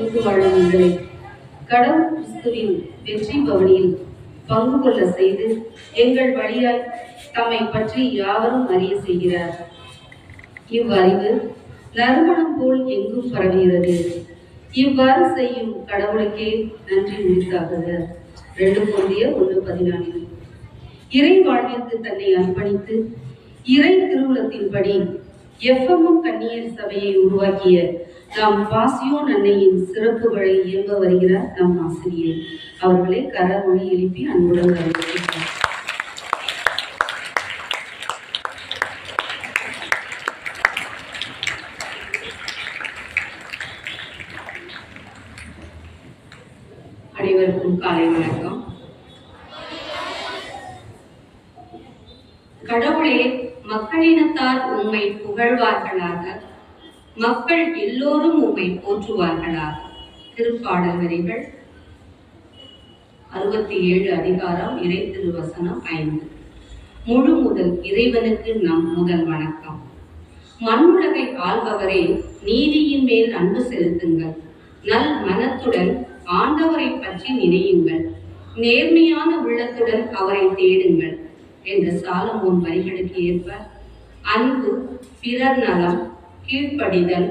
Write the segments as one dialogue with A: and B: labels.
A: இங்கு வாழும் எங்களை கடவுள் கிறிஸ்துவின் வெற்றி பவனியில் பங்கு கொள்ள செய்து எங்கள் வழியாய் தம்மை பற்றி யாவரும் அறிய செய்கிறார். இவ்வறிவு நறுமணம் போல் எங்கும் பரவுகிறது. இவ்வாறு செய்யும் கடவுளுக்கே நன்றி உரித்தாகுக. 2 Corinthians 1:14. இறை வாழ்விற்கு தன்னை அர்ப்பணித்து இறை திருவுளத்தின்படி எஃப்எம்எம் கன்னியர் சபையை உருவாக்கிய நாம் பாசியோன் அன்னையின் சிறப்புகளை இயம்ப வருகிறார் நம் ஆசிரியர். அவர்களை கரமொழி எழுப்பி அன்புடன் வரவேற்கிறார். அனைவருக்கும் காலை வணக்கம். கடவுளே, மக்களினத்தார் உம்மை புகழ்வார்களாக, மக்கள் எல்லோரும் உம்மை போற்றுவார்களாக. திருப்பாடல் வரிகள் 67 அதிகாரம் இறை திருவசனம் 5. முழு முதல் இறைவனுக்கு நம் முதல் வணக்கம். மண்ணுலகை ஆள்பவரே, நீதியின் மேல் அன்பு செலுத்துங்கள். நல் மனத்துடன் ஆண்டவரை பற்றி நினையுங்கள். நேர்மையான உள்ளத்துடன் அவரை தேடுங்கள் என்ற சாலமோன் வரிகளுக்கு ஏற்ப அன்பு, பிறர் நலம், கீழ்ப்படிதல்,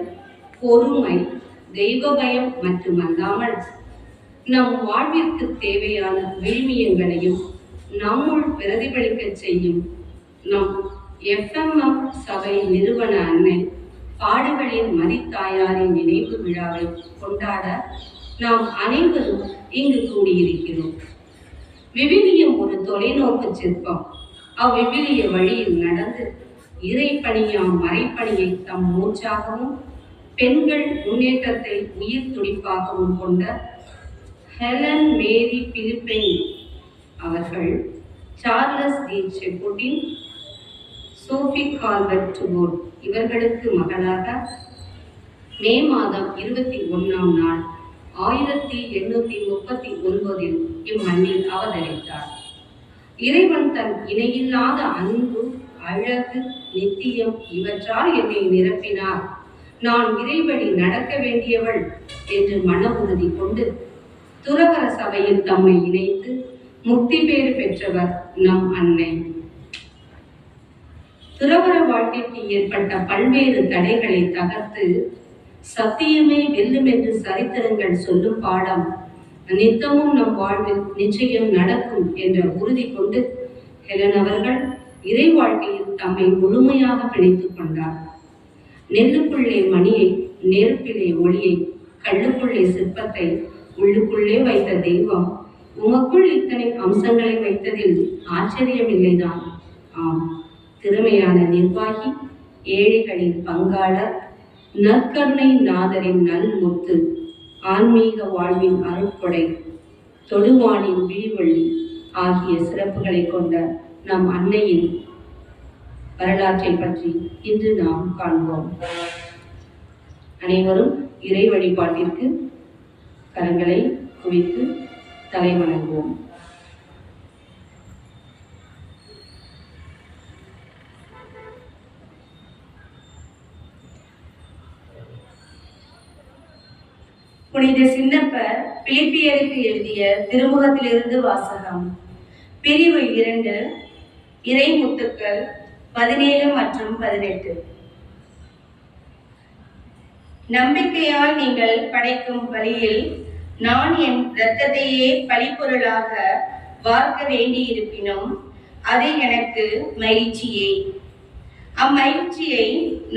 A: பொறுமை, தெய்வ பயம் மட்டுமல்லாமல் நம் வாழ்விற்கு தேவையான விழுமியங்களையும் நம்முள் பிரதிபலிக்க செய்யும் நம் எஃப்எம்எம் சபை நிறுவன அன்னை பாடுகளின் மரித்தாயாரின் நினைவு விழாவை கொண்டாட நாம் அனைவரும் இங்கு கூடியிருக்கிறோம். விவிலியம் ஒரு தொலைநோக்கு சிற்பம். அவ்விவிலிய வழியில் நடந்து இறை பணியாம் மறைப்பணியை தம் மூச்சாகவும் பெண்கள் முன்னேற்றத்தை உயிர் துடிப்பாகவும் கொண்ட ஹெலன் மேரி பிலிப்பைன் அவர்கள் சார்லஸ் டி செப்போட்டின், சோஃபி கால்வர்ட் டுபோர்ட் இவர்களுக்கு மகளாக மே மாதம் 21ஆம் நாள் 1839 இம்மண்ணில் அவதரித்தார். இறைவன் தன் இணையில்லாத அன்பு, அழகு, நித்தியம் இவற்றால் என்னை நிரப்பினார். நான் இறைவழி நடக்க வேண்டியவள் என்று மன உறுதி கொண்டு துறவற சபையில் தம்மை இணைத்து முக்தி பேறு பெற்றவர் நம் அன்னை. துறவற வாழ்க்கைக்கு ஏற்பட்ட பல்வேறு தடைகளை தகர்த்து சத்தியமே வெல்லும் என்று சரித்திரங்கள் சொல்லும் பாடம் நித்தமும் நம் வாழ்வில் நிச்சயம் நடக்கும் என்ற உறுதி கொண்டு ஹெலன் அவர்கள் இறை வாழ்க்கையில் தம்மை முழுமையாக பிணைத்துக் கொண்டார். நெல்லுக்குள்ளே மணியை, நெருப்பிலே ஒளியை, கல்லுக்குள்ளே சிற்பத்தை உள்ளுக்குள்ளே வைத்த தெய்வம் உமக்குள் இத்தனை அம்சங்களை வைத்ததில் ஆச்சரியமில்லைதான். ஆம், திறமையான நிர்வாகி, ஏழைகளின் பங்காளர், நற்கருணை நாதரின் நல் முத்து, ஆன்மீக வாழ்வின் அருட்கொடை, தொடுவானின் விழிவள்ளி ஆகிய சிறப்புகளை கொண்ட நம் அன்னையின் வரலாற்றை பற்றி இன்று நாம் காண்போம். அனைவரும் இறை வழிபாட்டிற்கு கரங்களை குவித்து தலை வணங்குவோம்.
B: புனித சின்னப்பர் பிலிப்பியருக்கு எழுதிய திருமுகத்திலிருந்து வாசகம். பிரிவு 2, இறை முத்துக்கள் 17 மற்றும் 18. நம்பிக்கையால் நீங்கள் படைக்கும் பலியில் நான் என் இரத்தத்தையே பலிப்பொருளாக வார்க்க வேண்டியிருப்பினும் அது எனக்கு மகிழ்ச்சியே. அம்மகிழ்ச்சியை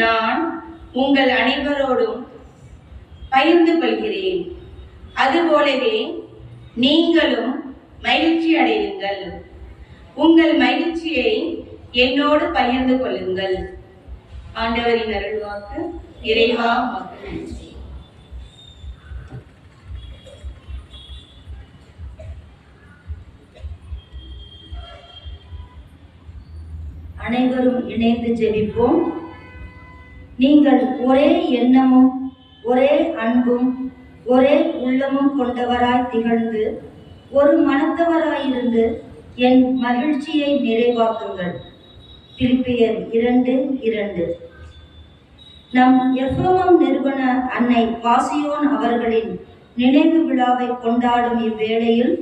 B: நான் உங்கள் அனைவரோடும் பகிர்ந்து கொள்கிறேன். அதுபோலவே நீங்களும் மகிழ்ச்சி அடையுங்கள். உங்கள் மகிழ்ச்சியை என்னோடு பகிர்ந்து கொள்ளுங்கள். ஆண்டவரின் அருள்வாக்கு. இறைவா உமக்கு நன்றி. அனைவரும் இணைந்து ஜெபிப்போம். நீங்கள் ஒரே எண்ணமும் ஒரே அன்பும் ஒரே உள்ளமும் கொண்டவராய் திகழ்ந்து ஒரு மனத்தவராயிருந்து என் மகிழ்ச்சியை நிறைவாக்குங்கள். பிலிப்பியர் 2:2. நம் எஃப்எம்எம் நிறுவன அன்னை பாசியோன் அவர்களின் நினைவு விழாவை கொண்டாடும் இவ்வேளையில்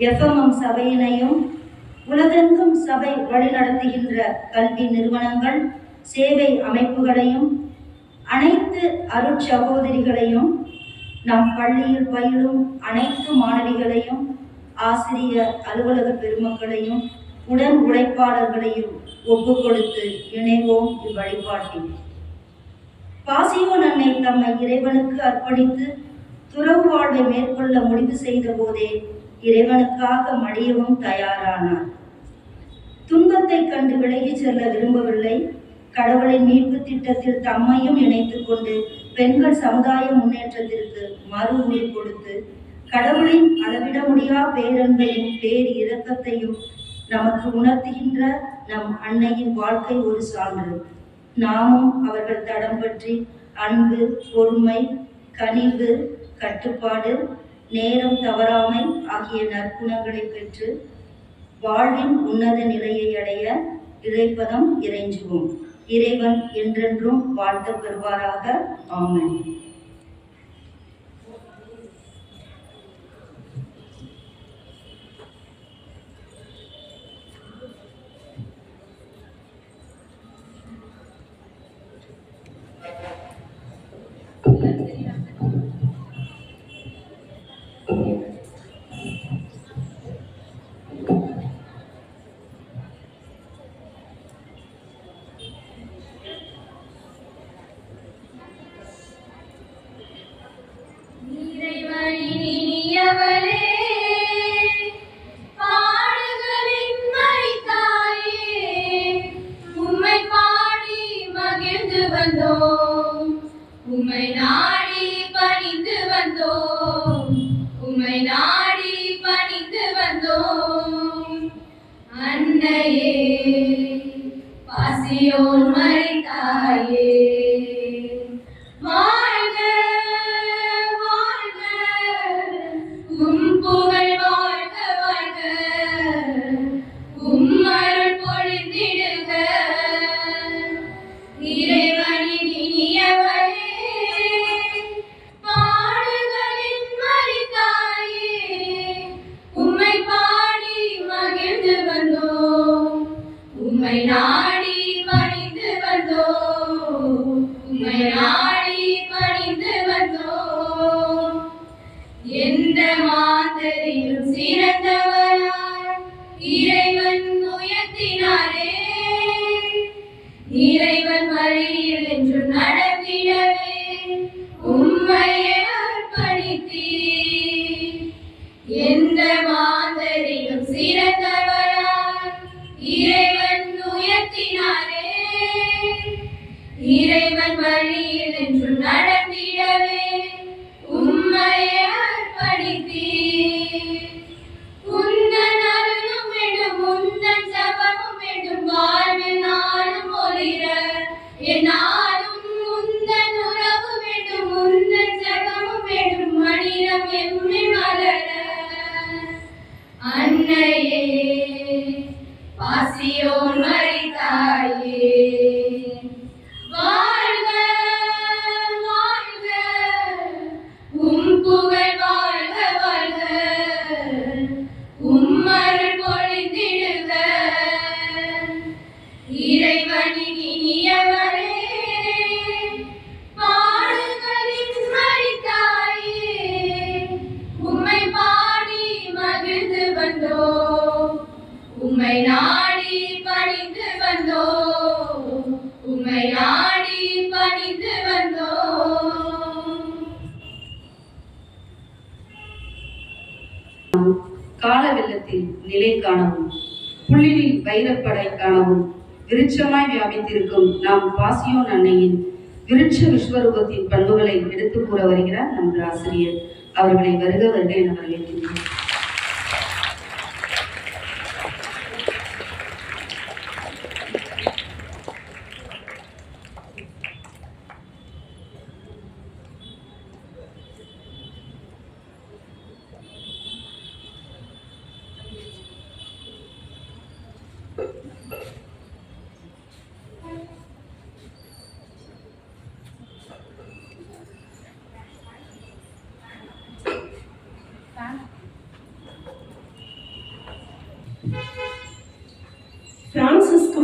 B: எஃப்எம்எம் சபையினையும் உலகெங்கும் சபை வழிநடத்துகின்ற கல்வி நிறுவனங்கள், சேவை அமைப்புகளையும், அனைத்து அருட்சகோதரிகளையும், நம் பள்ளியில் பயிலும் அனைத்து மாணவிகளையும், ஆசிரியர் அலுவலக பெருமக்களையும், உடன் உழைப்பாளர்களையும் ஒப்பு கொடுத்து இணைவோம் இவ்வழிபாட்டில். பாசியோன் அன்னை தம்மை இறைவனுக்கு அர்ப்பணித்து துறவு வாழ்வை மேற்கொள்ள முடிவு செய்த போதே இறைவனுக்காக மடியவும் தயாரானார். துன்பத்தை கண்டு விலகி செல்ல விரும்பவில்லை. கடவுளின் மீட்பு திட்டத்தில் தம்மையும் இணைத்துக் கொண்டு பெண்கள் சமுதாய முன்னேற்றத்திற்கு மறு உயிர் கொடுத்து கடவுளின் அளவிட முடியா பேரன்பையும் பேர் இரக்கத்தையும் நமக்கு உணர்த்துகின்ற நம் அன்னையின் வாழ்க்கை ஒரு சான்று. நாமும் அவர்கள் தடம் பற்றி அன்பு, பொறுமை, கனிவு, கட்டுப்பாடு, நேரம் தவறாமை ஆகிய நற்குணங்களை பெற்று வாழ்வின் உன்னத நிலையை அடைய இறைப்பதம் இறைஞ்சுவோம். இறைவன் என்றென்றும் வாழ்த்த பெறுவாராக. ஆமென்.
C: உம்மை நாடி பணிந்து வந்தோம், உம்மை நாடி பணிந்து வந்தோம். அன்னையே பாசியோன் மரித்தாயே, வாழ்க வாழ்க, உம் புகழ் வாழ்க வாழ்க, உம் அருள் பொழிந்திடுக. இறைவனின் இனியவளே, பாடுகளின் மரித்தாயே, உம்மை பாடி மகிழ்ந்து வந்தோம், உம்மை நாடி பணிந்து வந்தோம், உம்மை நாடி பணிந்து வந்தோம். எந்த மாந்தரிலும் சிறந்தவராய் இறைவன் உயர்த்தினாரே, இறைவன் வழியில் என்று நடத்திடவே உம்மையே அர்ப்பணித்தீர். எந்த மாந்தரிலும் சிறந்தவராய் இறைவன் உயர்த்தினாரே, இறைவன் வழியில் என்று நடத்திடவே உம்மையே அர்ப்பணித்தீர். உந்தன் அருளும் வேண்டும், உந்தன் ஜபமும் வேண்டும், வாழ்வில் நாளும் ஒளிர என்னாலும் உந்தன் உறவு வேண்டும், உந்தன் ஜபமும் வேண்டும், மனிதம் எம்மை மலர. அன்னையே பாசியோன் மரித்தாயே, வாழ்க வாழ்க, உம் புகழ் வாழ்க வாழ்க, உம் அருள் பொழிந்திடுக. இறைவனின் இனியவளே, பாடுகளின் மரித்தாயே, உம்மை பாடி மகிழ்ந்து வந்தோம், உம்மை நாடி பணிந்து வந்தோம், உம்மை நாடி பணிந்து வந்தோம்.
A: கால வெள்ளத்தில் நிலை காணவும், புள்ளினில் வைரப்படை காணவும் விருட்சமாய் வியாபித்திருக்கும் நாம் பாசியோன் அன்னையின் விருட்ச விஸ்வரூபத்தின் பண்புகளை எடுத்து கூற வருகிறார் நம் ஆசிரியர். அவர்களை வருக வருக என வரவேற்கின்றோம்.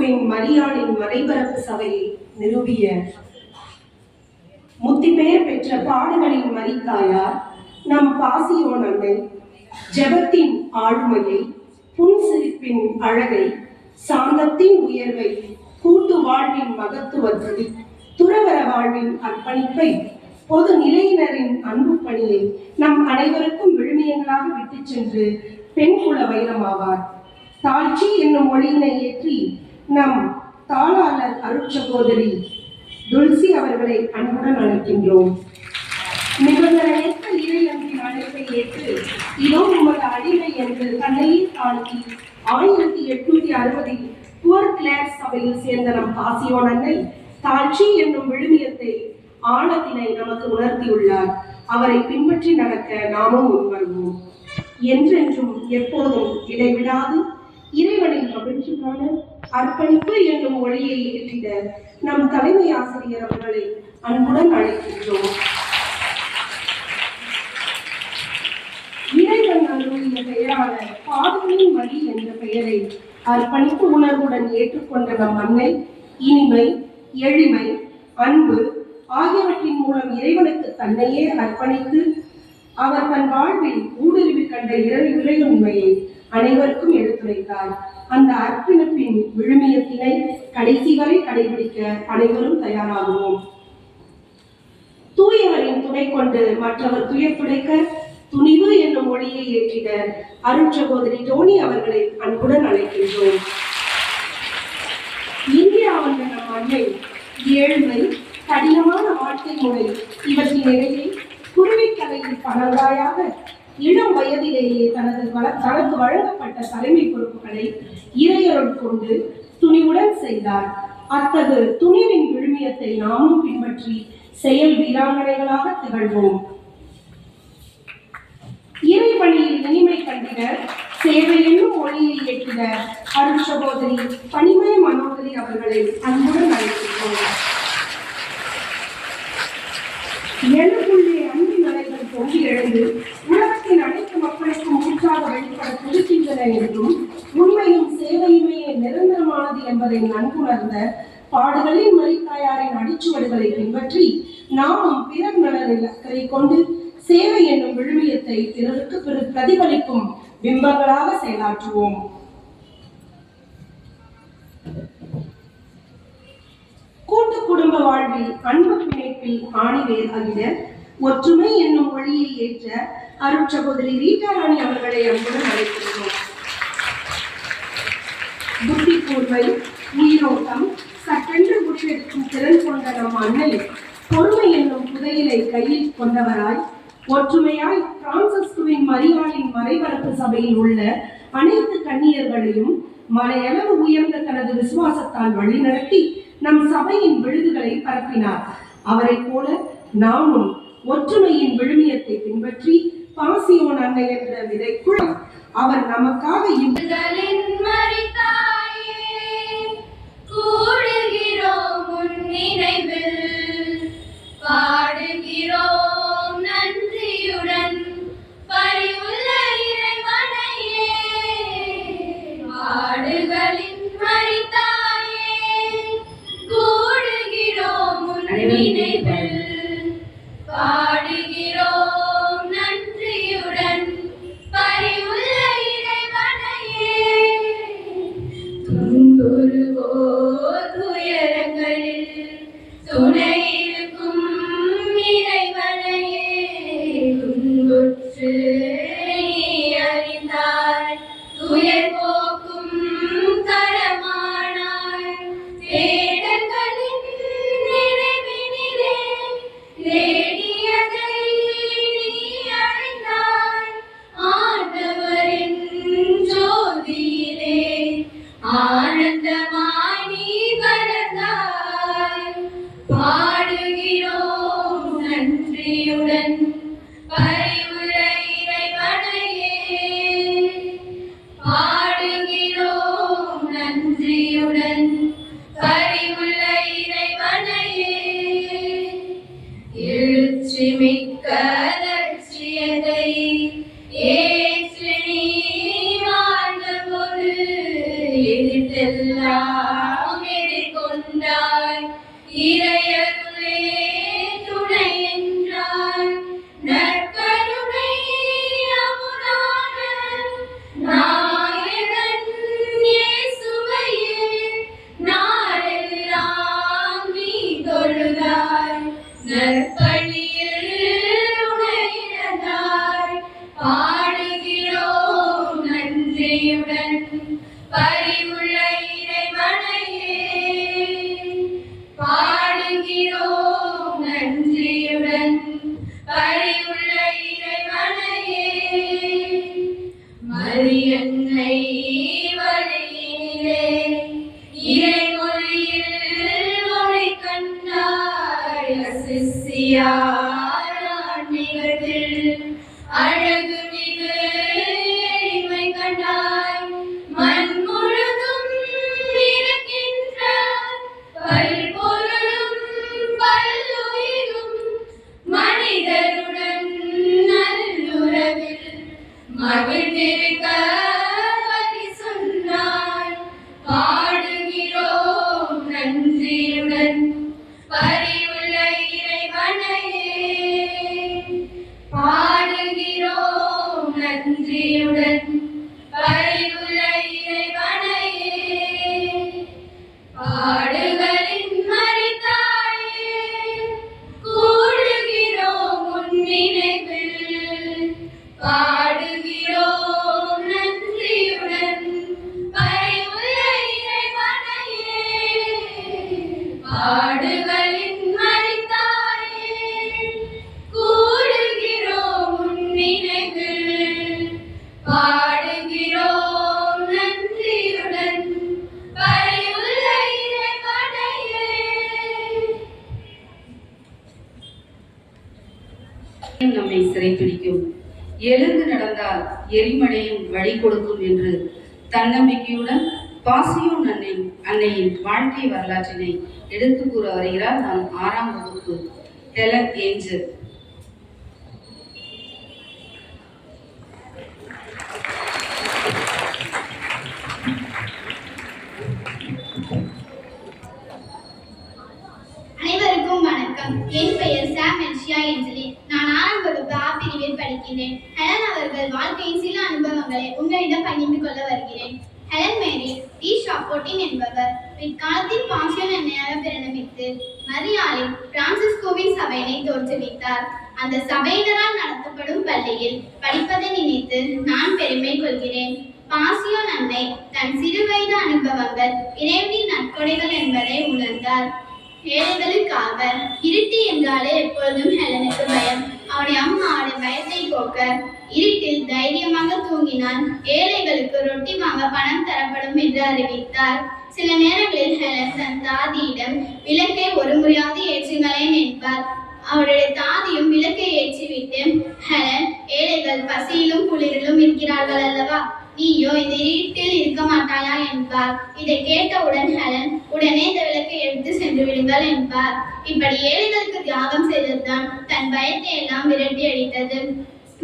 D: பிரான்சிஸ்குவின் மரியாளின் மறைபரப்பு சபையை நிறுவிய முத்திப்பெயர் பெற்ற பாடுகளின் மரித்தாயார் நம் பாசியோன் அன்னை ஜெபத்தின் ஆளுமையை, புன்சிரிப்பின் அழகை, சாந்தத்தின் உயர்வை, கூட்டு வாழ்வின் மகத்துவத்தை, துறவர வாழ்வின் அர்ப்பணிப்பை, பொது நிலையினரின் அன்பு பணியை நம் அனைவருக்கும் விழுமியங்களாக விட்டுச் சென்று பெண் குல வைரமாவார். தாழ்ச்சி என்னும் மொழியினை ஏற்றி நம் தாளாளர் அருட்சகோதரி துல்சி அவர்களை அன்புடன் அழைக்கின்றோம். நிபந்தனையற்ற இறையன்பின் அழைப்பை ஏற்று இதோ உமது அடிமை என்று தன்னையே தாழ்த்தி 1860 புவர் கிளாஸ் சபையில் சேர்ந்த நம் பாசியோன் அன்னை தாழ்ச்சி என்னும் விழுமியத்தை, ஆழத்தினை நமக்கு உணர்த்தியுள்ளார். அவரை பின்பற்றி நடக்க நாமும் முன்வருவோம். என்றென்றும் எப்போதும் இடைவிடாது இறைவனின் மகிழ்ச்சிக்கான அர்ப்பணிப்பு என்னும் ஒளியை ஏற்றிட நம் தலைமை ஆசிரியர் அவர்களை அன்புடன் அழைக்கின்றோம். இறைவன் அருளிய பெயரான பாடுகளின் வழி என்ற பெயரை அர்ப்பணிப்பு உணர்வுடன் ஏற்றுக்கொண்ட நம் அன்னை இனிமை, எளிமை, அன்பு ஆகியவற்றின் மூலம் இறைவனுக்கு தன்னையே அர்ப்பணித்து அவர் தன் வாழ்வில் ஊடுருவி கண்ட இறையுண்மையை அனைவருக்கும் எடுத்துரைத்தார். அந்த அர்ப்பணிப்பின் விழுமியத்தினை கடைசி வரை கடைபிடிக்க அனைவரும் தயாராகுவோம். தூயவரின் துணை கொண்டு மற்றவர் துயர் துடைக்க துணிவு என்னும் மொழியை ஏற்றிட அருட்சகோதரி டோனி அவர்களை அன்புடன் அழைக்கின்றோம். இந்தியா வந்த நம் அன்னை ஏழ்மை, கடினமான வாழ்க்கை முறை இவற்றின் இடையே குருவிக்கலையில் பணங்காயாக இளம் வயதிலேயே தனக்கு வழங்கப்பட்ட தலைமை பொறுப்புகளை இறையருள் கொண்டு துணிவுடன் செய்தார். அத்தகு துணிவின் விழுமியத்தை நாமும் பின்பற்றி செயல் வீராங்கனைகளாக திகழ்வோம். இறைவழியில் இனிமை கண்டிட சேவை என்னும் மொழியை ஏற்றிட அருட்சகோதரி பணிமய மனோதரி அவர்களை அன்புடன் அழைக்கின்றோம். எனக்குள்ளே அன்பின் அலைகள் பொங்கி எழுந்து உலகத்தின் அனைத்து மக்களுக்கும் மூச்சாக வெளிப்பட துடிக்கின்றன என்றும் உண்மையும் சேவையுமே நிரந்தரமானது என்பதை நன்குணர்ந்த பாடுகளின் மரித்தாயாரின் அடிச்சுவடுகளை பின்பற்றி நாமும் பிறர் நலனில் அக்கறை கொண்டு சேவை என்னும் விழுமியத்தை பிறருக்கு பிரதிபலிக்கும் பிம்பங்களாக செயலாற்றுவோம். கூட்டு குடும்ப வாழ்வில் அன்பு பிணைப்பில் ஆணிவேர் அகில ஒற்றுமை என்னும் மொழியை ஏற்ற அருட்சகோதரி ரீட்டா ராணி அவர்களை அன்புடன் அழைக்கின்றோம். புத்தி கூர்மை, உயிரோட்டம், சட்டென்று முடிவெடுக்கும் திறன் கொண்ட நம் அன்னை பொறுமை என்னும் புதையலை கையில் கொண்டவராய் ஒற்றுமையாய் பிரான்சிஸ்குவின் மரியாளின் மறைபரப்பு சபையில் உள்ள அனைத்து கன்னியர்களையும் மலையளவு உயர்ந்த தனது விசுவாசத்தால் வழிநடத்தி நம் சபையின் விழுதுகளை பரப்பினார். அவரை போல நாமும் ஒற்றுமையின் விழுமியத்தை பின்பற்றி பாசியோன் அன்னை என்ற விதைக்குள் அவர் நமக்காக
C: பாடுகிறோம் நன்றியுடன் பரிவுள்ள இறைவனையே, பாடுகளின் மரித்தாயே கூடுகிறோம் உன் நினைவில், பாடுகிறோம் நன்றியுடன் பரிவுள்ள இறைவனையே, துன்புறுவோர் துயரங்களில் துணை மிக்க லட்சியத்தை ஏற்று நீ வாழ்ந்த போது எதிர்த்தெல்லாம் வணிகத்தில் அழகு மிகு எளிமை கண்டாய் மண் முழுதும் இருக்கின்ற பல்பொருளும் பல்லுயிரும் மனிதருடன் நல்லுறவில் மகிழ்ந்திருக்க வழி சொன்னாய் பாடுகிறோம் நன்றியுடன் பரிவுள்ள இறைவனையே பாடுகிறோம் நன்றியுடன் பரிவுள்ள இறைவனையே பாடுகளின் மறித்தாயே கூடுகிறோம் உன் நினைவில் பாடுகிறோம் நன்றியுடன் பரிவுள்ள இறைவனையே பாடுகளின் மறித்தாயே கூடுகிறோம் உன் நினைவில் பாடுகிறோம் நன்றியுடன் பரிவுள்ள இறைவனையே.
A: நம்மை சிறைப்பிடிக்கும், எழுந்து நடந்தால் எரிமலையும் வழி கொடுக்கும் என்று தன்னம்பிக்கையுடன் பாசியோன் அன்னையின் வாழ்க்கை வரலாற்றினை எடுத்து கூற வருகிறார் நம் 6ஆம் வகுப்பு ஹெலன் ஏஞ்சல்.
E: அனைவருக்கும் வணக்கம். என் பெயர் சாம் எல்ஷியா ஏஞ்சலி. நான் 6ஆம் வகுப்பு ஆ பிரிவில் படிக்கின்றேன். ஹெலன் அவர்கள் வாழ்க்கையின் சில அனுபவங்களை உங்களிடம் பகிர்ந்து கொள்ள வருகிறேன். ஹெலன் மேரி டி ஷாப்போட்டின் என்பவர் பிற்காலத்தில் பாசியோன் அன்னையாக பிறந்தமித்து மரியாளில் பிரான்சிஸ்கோவின் சபையினை தோற்றுவித்தார். அந்த சபையினரால் நடத்தப்படும் பள்ளியில் படிப்பதை நினைத்து நான் பெருமை கொள்கிறேன். பாசியோன் அன்னை தன் சிறுவயது அனுபவங்கள் இறைவனின் நற்கொடைகள் என்பதை உணர்ந்தார். ஏழைகளுக்காக இருட்டு என்றாலே எப்பொழுதும் ஹெலனுக்கு பயம். அவருடைய அம்மா அவருடைய பயத்தை போக்க இருட்டில் தைரியமாக தூங்கினான். ஏழைகளுக்கு ரொட்டி வாங்க பணம் தரப்படும் என்று அறிவித்தார். சில நேரங்களில் ஹெலன் தன் தாதியிடம் விளக்கை ஒரு முறையாவது ஏற்றுங்களேன் என்பார். அவருடைய தாதியும் விளக்கை ஏற்றிவிட்டு, ஹெலன், ஏழைகள் பசியிலும் குளிரிலும் இருக்கிறார்கள் அல்லவா, நீயோ இந்த இருட்டில் இருக்க மாட்டாயா என்பார். இதை கேட்டவுடன் ஹெலன், உடனே இந்த விளக்கை எடுத்து சென்று விடுங்கள் என்பார். இப்படி ஏழைகளுக்கு தியாகம் செய்ததுதான் தன் பயத்தை எல்லாம் விரட்டி அடித்தது.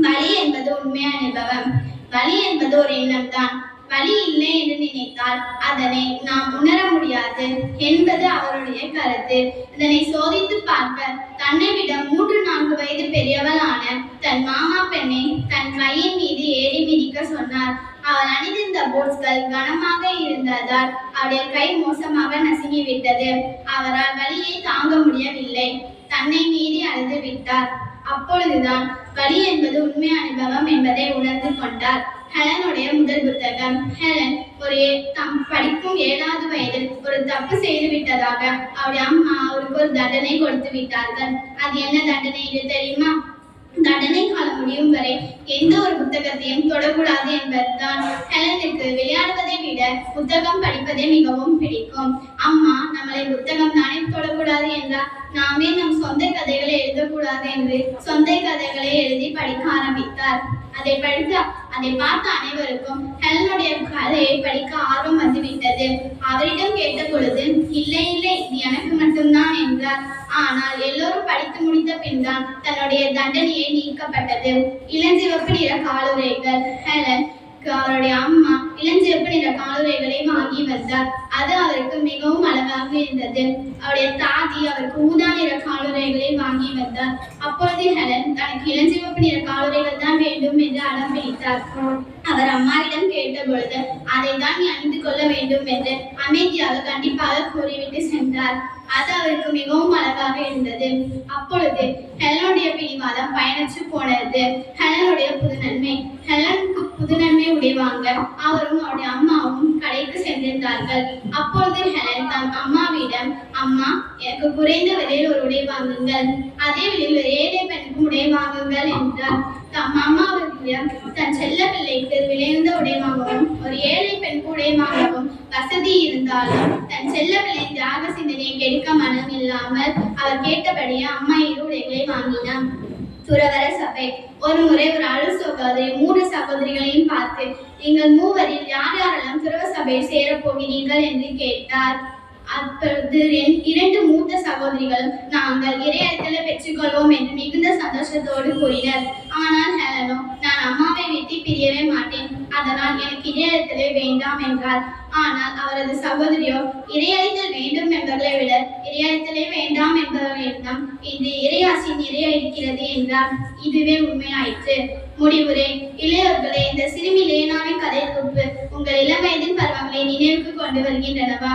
E: வலி என்பது உண்மை அனுபவம். வலி என்பது ஒரு எண்ணம் தான். வலி இல்லை என்று நினைத்தால் அதனை நாம் உணர முடியாது என்பது அவருடைய கருத்து. இதனை சோதித்து பார்க்க தன்னை விட 3-4 வயது பெரியவளான தன் மாமா பெண்ணை தன் கையின் மீது ஏறி மிதிக்க சொன்னார். அவள் அணிந்திருந்த பூட்ஸ்கள் கனமாக இருந்ததால் அவருடைய கை மோசமாக நசுங்கிவிட்டது. அவரால் வலியை தாங்க முடியவில்லை. தன்னை மீறி அழுது விட்டார். அப்பொழுதுதான் வலி என்பது உண்மை அனுபவம் என்பதை உணர்ந்து கொண்டார். ஹெலனுடைய முதல் புத்தகம். ஹெலன் படிக்கும் 7வது வயதில் ஒரு தப்பு செய்து விட்டதாக அவருடைய அம்மா அவருக்கு ஒரு தண்டனை கொடுத்து விட்டார்கள். அது என்ன தண்டனை இது தெரியுமா? தண்டனை காலம் முடியும் வரை எந்த ஒரு புத்தகத்தையும் தொடக்கூடாது என்பதுதான். ஹெலனுக்கு விளையாடுவதை விட புத்தகம் படிப்பதே மிகவும் பிடிக்கும். அம்மா நம்மளை புத்தகம் தானே தொடக்கூடாது என்றால் நாமே நம் சொந்த கதைகளை எழுதக்கூடாது என்று சொந்த கதைகளை எழுதி படிக்க ஆரம்பித்தார். அதை பார்த்த அனைவருக்கும் ஹெலனுடைய கதையை படிக்க ஆர்வம் வந்துவிட்டது. அவரிடம் கேட்ட பொழுது, இல்லை இல்லை, இது எனக்கு மட்டும்தான் என்றார். ஆனால் எல்லோரும் படித்து முடித்த பின் தான் தன்னுடைய தண்டனையை நீக்கப்பட்டது. இளஞ்சிவப்பு நிற காலுறைகள். ஹெலன் அவருடைய அம்மா இளஞ்சிவப்பு நிற காலுறைகளை வாங்கி வந்தார். அது அவருக்கு மிகவும் அழகாக இருந்தது. அவருடைய தாதி அவருக்கு ஊதா நிற காலுறைகளை வாங்கி வந்தார். அப்பொழுது ஹெலன் தனக்கு இளஞ்சிவப்பு நிற காலுறைகள் தான் வேண்டும் என்று அடம் பிடித்தார். அவர் அம்மாவிடம் கேட்ட பொழுது, அதை தான் நீ அணிந்து கொள்ள வேண்டும் என்று அமைதியாக கண்டிப்பாக கூறிவிட்டு சென்றார். அது அவருக்கு மிகவும் அழகாக இருந்தது. அப்பொழுது ஹெலனுடைய பிடிவாதம் பயனற்று போனது. ஹெலனுடைய புதுநன்மை. ஹெலனுக்கு புதுநன்மை உடைவாங்க அவரும் அவருடைய அம்மாவும் கடைக்கு சென்றிருந்தார்கள். அப்பொழுது ஹெலன் தன் அம்மாவிடம், அம்மா, எனக்கு குறைந்த விலையில் ஒரு உடை வாங்குங்கள், அதே விலையில் ஒரு ஏழை பெண்ணுக்கும் உடை வாங்குங்கள் என்றார். தம் அம்மாவிடம் தன் செல்ல பிள்ளைக்கு விலையுந்த உடை வாங்கவும் ஒரு ஏழை பெண்ணுக்கு உடை வாங்கவும் வசதி இருந்தாலும் தன் செல்ல பிள்ளை தியாக சிந்தனையை கெடுக்க மனம் இல்லாமல் அவர் கேட்டபடியே அம்மா 2 உடைகளை வாங்கினார். துறவற சபை. ஒரு முறை ஒரு அருள் சகோதரி 3 சகோதரிகளையும் பார்த்து, நீங்கள் மூவரில் யார் யாரெல்லாம் துறவ சபையில் சேரப் போகிறீர்கள் என்று கேட்டார். அப்பொழுது 2 மூத்த சகோதரிகளும் நாங்கள் இறையழைத்தலை பெற்றுக்கொள்வோம் என்று மிகுந்த சந்தோஷத்தோடு கூறினர். ஆனால் ஹெலனோ, நான் அம்மாவை விட்டு பிரியவே மாட்டேன், அதனால் எனக்கு இறையழைத்தலே வேண்டாம் என்றார். ஆனால் அவரது சகோதரியோ, இறையழைத்தல் வேண்டும் என்பவர்களை விட இறையழைத்தலே வேண்டாம் என்பவர்களிடம் இன்று இறையாசி நிறைய இருக்கிறது என்றார். இதுவே உண்மையாயிற்று. முடிவுரை. இளையோர்களே, இந்த சிறுமி லேனாவின் கதை தொகுப்பு உங்கள் இளம் வயதின் பருவங்களை நினைவுக்கு கொண்டு வருகின்றனவா?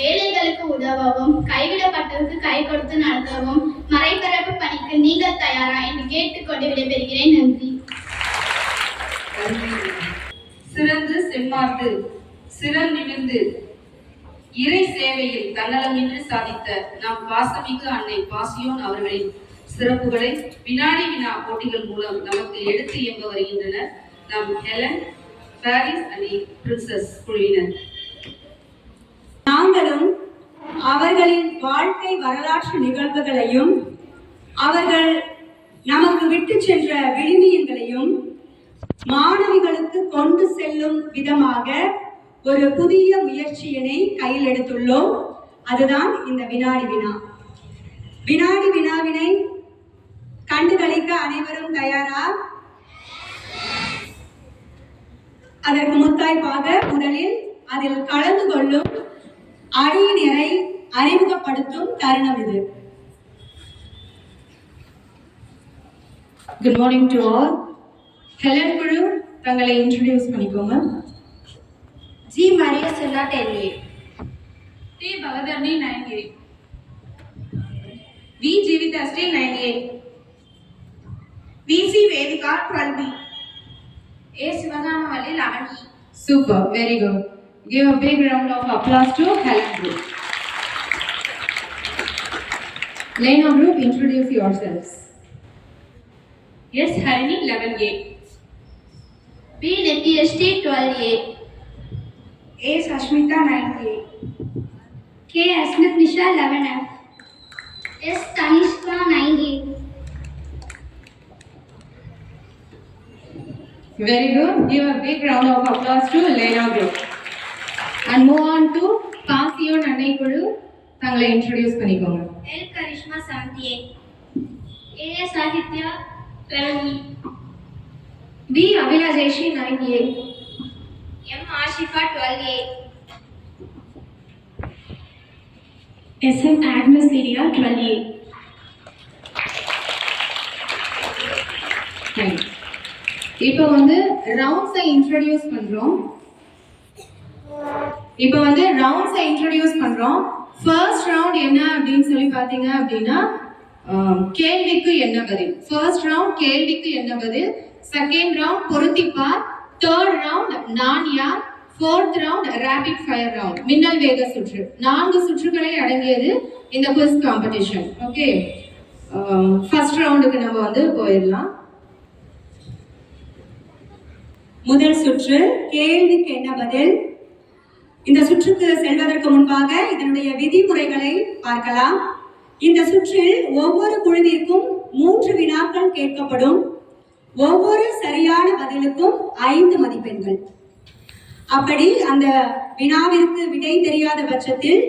E: ஏழைகளுக்கு உதவவும், கைவிடப்பட்டவருக்கு கை கொடுத்து நடத்தவும், மறைபரப்பு பணிக்கு நீங்கள் தயாரா என்று கேட்டுக்கொண்டு விடைபெறுகிறேன். நன்றி.
A: சிறந்து செம்மார்ந்து சிறநிமிர்ந்து இறை சேவையில் தன்னலமின்றி சாதித்த நம் பாசமிகு அன்னை பாசியோன் அவர்களின் சிறப்புகளை வினாடி வினா போட்டிகள் மூலம் நமக்கு எடுத்து இயம்ப வருகின்றனர் நம் ஹெலன், பாரிஸ் அணி பிரின்சஸ் குழுவினர்.
F: நாங்களும் அவர்களின் வாழ்க்கை வரலாற்று நிகழ்வுகளையும் அவர்கள் நமக்கு விட்டு சென்ற விழுமியங்களையும் மாணவிகளுக்கு கொண்டு செல்லும் விதமாக ஒரு புதிய முயற்சியினை கையில் எடுத்துள்ளோம். அதுதான் இந்த வினாடி வினா. வினாடி வினாவினை கண்டுகளிக்க அனைவரும் தயாரா? அதற்கு முத்தாய்ப்பாக முதலில் அதில் கலந்து கொள்ளும் அணியினரை அறிமுகப்படுத்தும் தருணம் இது.
G: Good morning to all. Helen குழு தங்களை இன்ட்ரோடியூஸ் பண்ணிக்கோங்க.
B: G Maria Chella 10A.
C: D Bhagatharani 9A.
D: V Jeevithasri 9A. VC Vedhika 12B.
C: A Sivagamavalli 11E.
G: Super, very good. Give a big round of applause to Helen group. Lena group, introduce yourselves.
C: S Harini 11A.
E: P Nithyashree 12A.
D: A Sashmitha 9A.
E: K Asmith Nisha 11F. S Thanishka 9A.
G: Very good. Give a big round of applause to Lena group. And move on to Pasiyon Annai குழு தங்களை introduce பண்ணிக்கோங்க.
E: L Karishma 7A. A Sahithya 11E.
G: B Abilasheshi 9A.
E: M Asifa 12A.
G: SM Agnes Lydia 12A. இப்போ வந்து ரவுண்ட்ஸை introduce பண்றோம். First round என்ன அப்படின்னு சொல்லி பார்த்தீங்க அப்படின்னா கேள்விக்கு என்ன பதில். ஃபர்ஸ்ட் ரவுண்ட் கேள்விக்கு என்ன பதில், செகண்ட் ரவுண்ட் பொருத்திப்பார், தேர்ட் ரவுண்ட் நான் யார், fourth round rapid fire round மின்னல் வேக சுற்று. 4 சுற்றுகளை அடங்கியது இந்த குவிஸ் காம்படிஷன். ஓகே, ஃபர்ஸ்ட் ரவுண்டுக்கு நம்ம வந்து போயிடலாம்.
F: முதல் சுற்று கேள்விக்கு என்ன பதில். இந்த சுற்றுக்கு செல்வதற்கு முன்பாக இதனுடைய விதிமுறைகளை பார்க்கலாம். இந்த சுற்றில் ஒவ்வொரு குழுவிற்கும் 3 வினாக்கள் கேட்கப்படும். ஒவ்வொரு சரியான பதிலுக்கும் 5 மதிப்பெண்கள். அப்படி அந்த வினாவிற்கு விடை தெரியாத பட்சத்தில்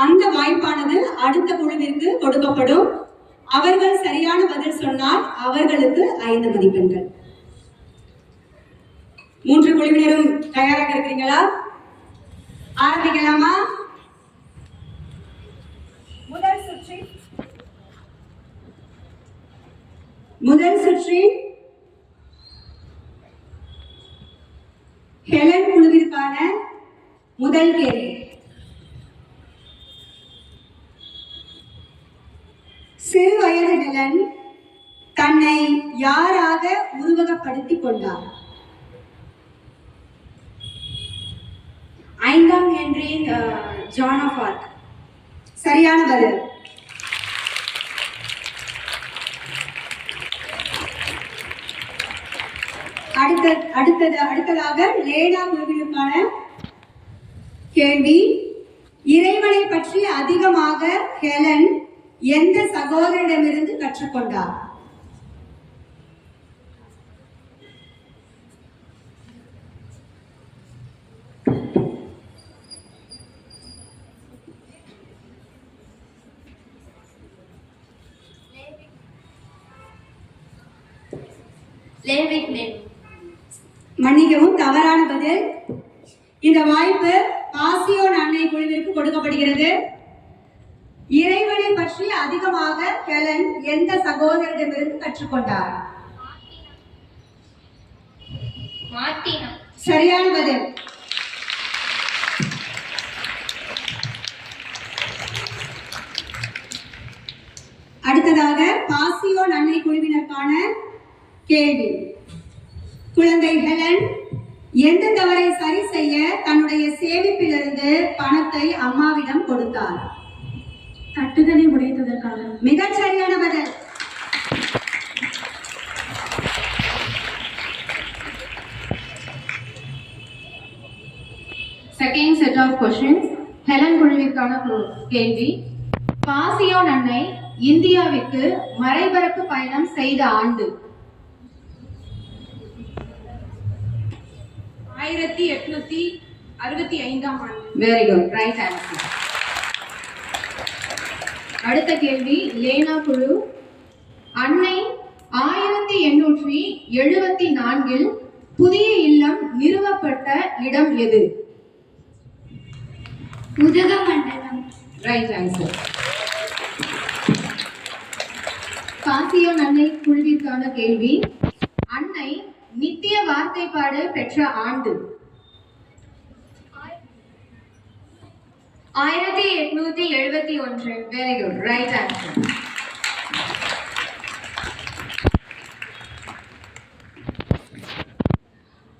F: அந்த வாய்ப்பானது அடுத்த குழுவிற்கு கொடுக்கப்படும். அவர்கள் சரியான பதில் சொன்னால் அவர்களுக்கு 5 மதிப்பெண்கள். 3 குழுவினரும் தயாராக இருக்கிறீங்களா? ஆரம்பிக்கலாமா? முதல் சுற்றில் ஹெலன் குழுவிற்கான முதல் கேள்வி. சிறு வயது ஹெலன் தன்னை யாராக உருவகப்படுத்திக் கொண்டார்?
B: 5ஆம் ஹென்றி ஜான் ஆஃப் ஆர்க்.
F: சரியான பதில். அடுத்ததாக லேனா குழுவிற்கான கேள்வி. இறைவனை பற்றி அதிகமாக ஹெலன் எந்த சகோதரிடமிருந்து கற்றுக்கொண்டார்?
B: David name.
F: மன்னிக்கவும், தவறான பதில். இந்த வாய்ப்பு பாசியோன் அன்னை குழுவிற்கு கொடுக்கப்படுகிறது. இறைவனை பற்றி அதிகமாக ஹெலன் எந்த சகோதரிடமிருந்து கற்றுக்கொண்டார்?
E: மார்டினா.
F: சரியான பதில். அடுத்ததாக பாசியோன் அன்னை குழுவினருக்கான கேள்வி. குழந்தை ஹெலன் எந்த தவறை சரி செய்ய தன்னுடைய சேமிப்பிலிருந்து பணத்தை அம்மாவிடம் கொடுத்தார்?
B: தட்டுதலை உடைத்ததற்காக.
F: மிகச் சரியான பதில்.
G: Second set of questions. Helen குழுவிற்கான கேள்வி. பாசியோன் அன்னை இந்தியாவிற்கு மறைபரப்பு பயணம் செய்த ஆண்டு?
C: 1865 ஆண்டு.
G: Very good, right answer. அடுத்த கேள்வி. லேனா குழு. அன்னை 1874 புதிய இல்லம் நிறுவப்பட்ட இடம் எது?
E: உதகமண்டலம்.
G: Right answer. பாசியோன் அன்னை குழுவிற்கான கேள்வி. அன்னை நித்திய வார்த்தைப்பாடு பெற்ற ஆண்டு?
E: 1871.
G: Very good, right answer.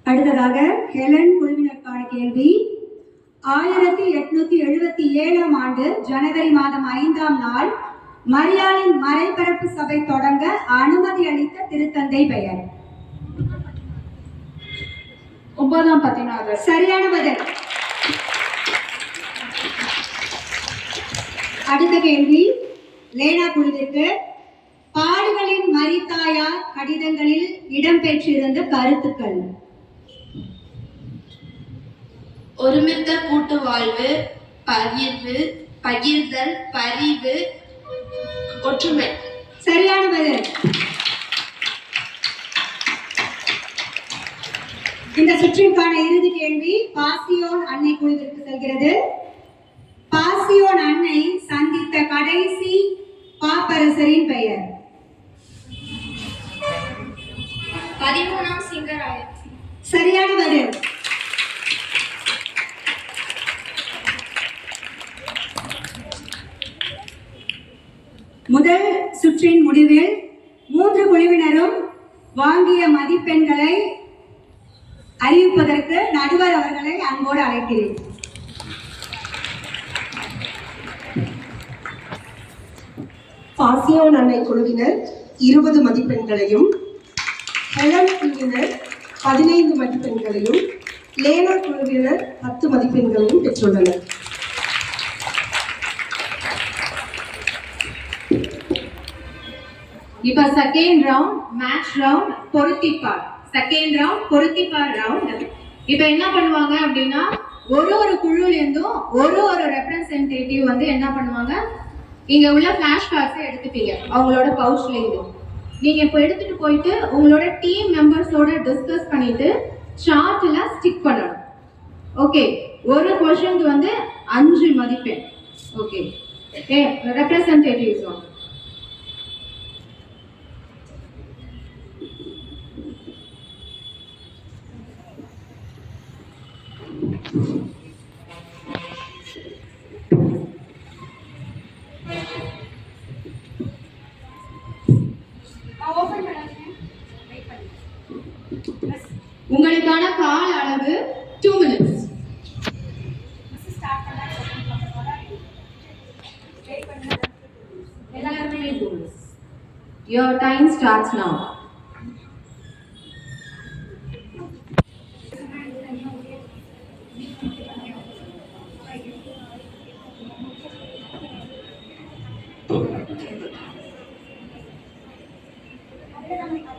F: அடுத்ததாக ஹெலன் குழுவினருக்கான கேள்வி. 1877 ஆண்டு ஜனவரி மாதம் 5ஆம் நாள் மரியாளின் மறைபரப்பு சபை தொடங்க அனுமதி அளித்த திருத்தந்தை பெயர்?
C: 9ஆம் 16.
F: சரியான பதில். அடுத்த கேள்வி லேனா குழுவிற்கு. பாடுகளின் மரித்தாயார் கடிதங்களில் இடம்பெற்றிருந்த கருத்துக்கள்?
B: ஒருமித்த கூட்டு வாழ்வு, பகிர்வு, பகிர்தல், பரிவு, ஒற்றுமை.
F: சரியான பதில். இந்த சுற்றிற்கான இறுதி கேள்வி பாசியோன் அன்னை குழுவிற்கு செல்கிறது. பாசியோன் அன்னை சந்தித்த கடைசி பாப்பரசரின் பெயர்?
E: 13ஆம் சிங்கராயர்.
F: சரியான பதில். முதல் சுற்றின் முடிவில் 3 குழுவினரும் வாங்கிய மதிப்பெண்களை அறிவிப்பதற்கு நடுவர் அவர்களை அன்போடு அழைக்கிறேன்.
D: பாசியோன் அன்னை குழுவினர் 20 மதிப்பெண்களையும், ஹெலன் குழுவினர் 15 மதிப்பெண்களையும், லேனா குழுவினர் 10 மதிப்பெண்களையும் பெற்றுள்ளனர்.
G: இப்ப செகண்ட் ரவுண்ட் மேட்ச் ரவுண்ட் பொருத்திப்பார். செகண்ட் ரவுண்ட் பொருத்திப்பார் ரவுண்ட். இப்ப என்ன பண்ணுவாங்க அப்படின்னா ஒரு குழுல இருந்தும் ஒரு ரெப்ரசன்டேட்டிவ் வந்து என்ன பண்ணுவாங்க, இங்க உள்ள ஃபிளாஷ் கார்ட்ஸை எடுத்துப்பீங்க அவங்களோட பவுச்ல இருந்து. நீங்க இப்போ எடுத்துட்டு போயிட்டு உங்களோட டீம் மெம்பர்ஸோட டிஸ்கஸ் பண்ணிட்டு சார்ட்ல ஸ்டிக் பண்ணணும். ஓகே, ஒரு क्वेश्चनக்கு வந்து 5 மதிப்பெண். ஓகே, ரெப்ரசன்டேட்டிவ்ஸ் வாங்க. உங்களுக்கான கால அளவு 2 minutes. Your time starts now.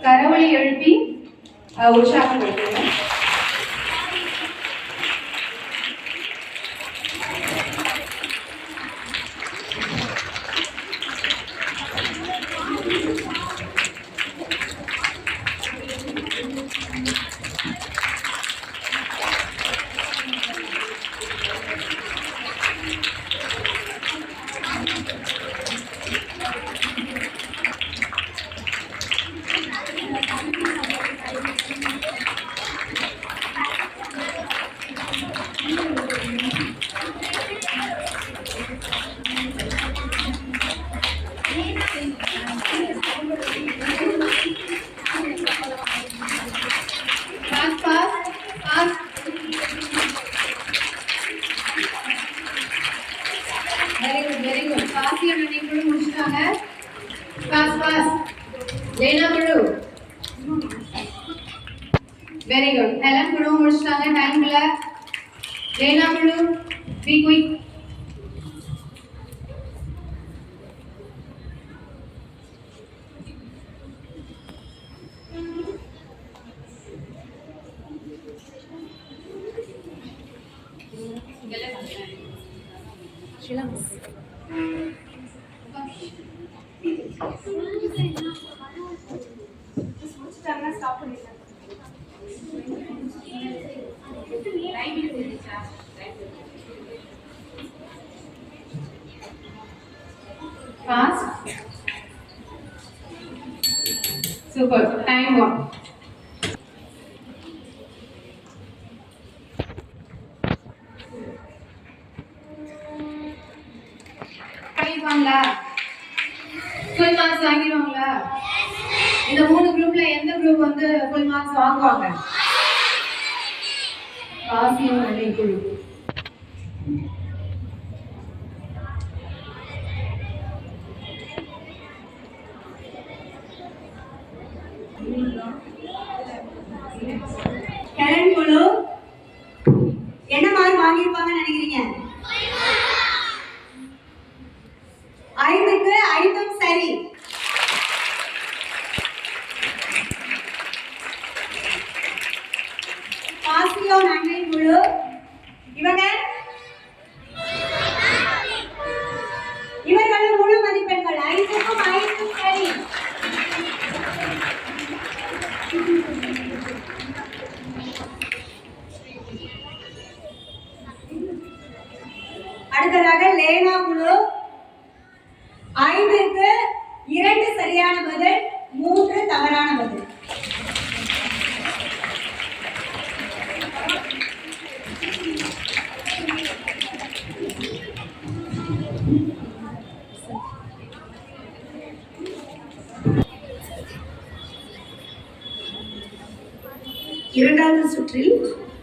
G: கரவொலி எழுப்பி உற்சாகப்படுத்துங்க. Very good. ஹெலன் குழு முடிச்சிட்டாங்க டைம்ல. லேனா குழு be quick. Fast. Super. Time on. பண்ணிருவாங்களா? ஃபுல் மார்க்ஸ் வாங்கிடுவாங்களா? இந்த 3 குரூப்ல எந்த குரூப் வந்து ஃபுல் மார்க்ஸ் வாங்குவாங்க? பாசியம் அணி குழு.
F: ஹெலன் குழு என்ன மார்க் வாங்கியிருப்பாங்கன்னு நினைக்கிறீங்க? 5க்கு 5ம் சரி. பாசியோன் அன்னை குழு இவர்களும் முழு மதிப்பெண்கள் 5க்கும் 5ம் சரி. அடுத்ததாக லேனா குழு 5க்கு 2 சரியான பதில், 3 தவறான பதில்.
D: இரண்டாவது சுற்றில்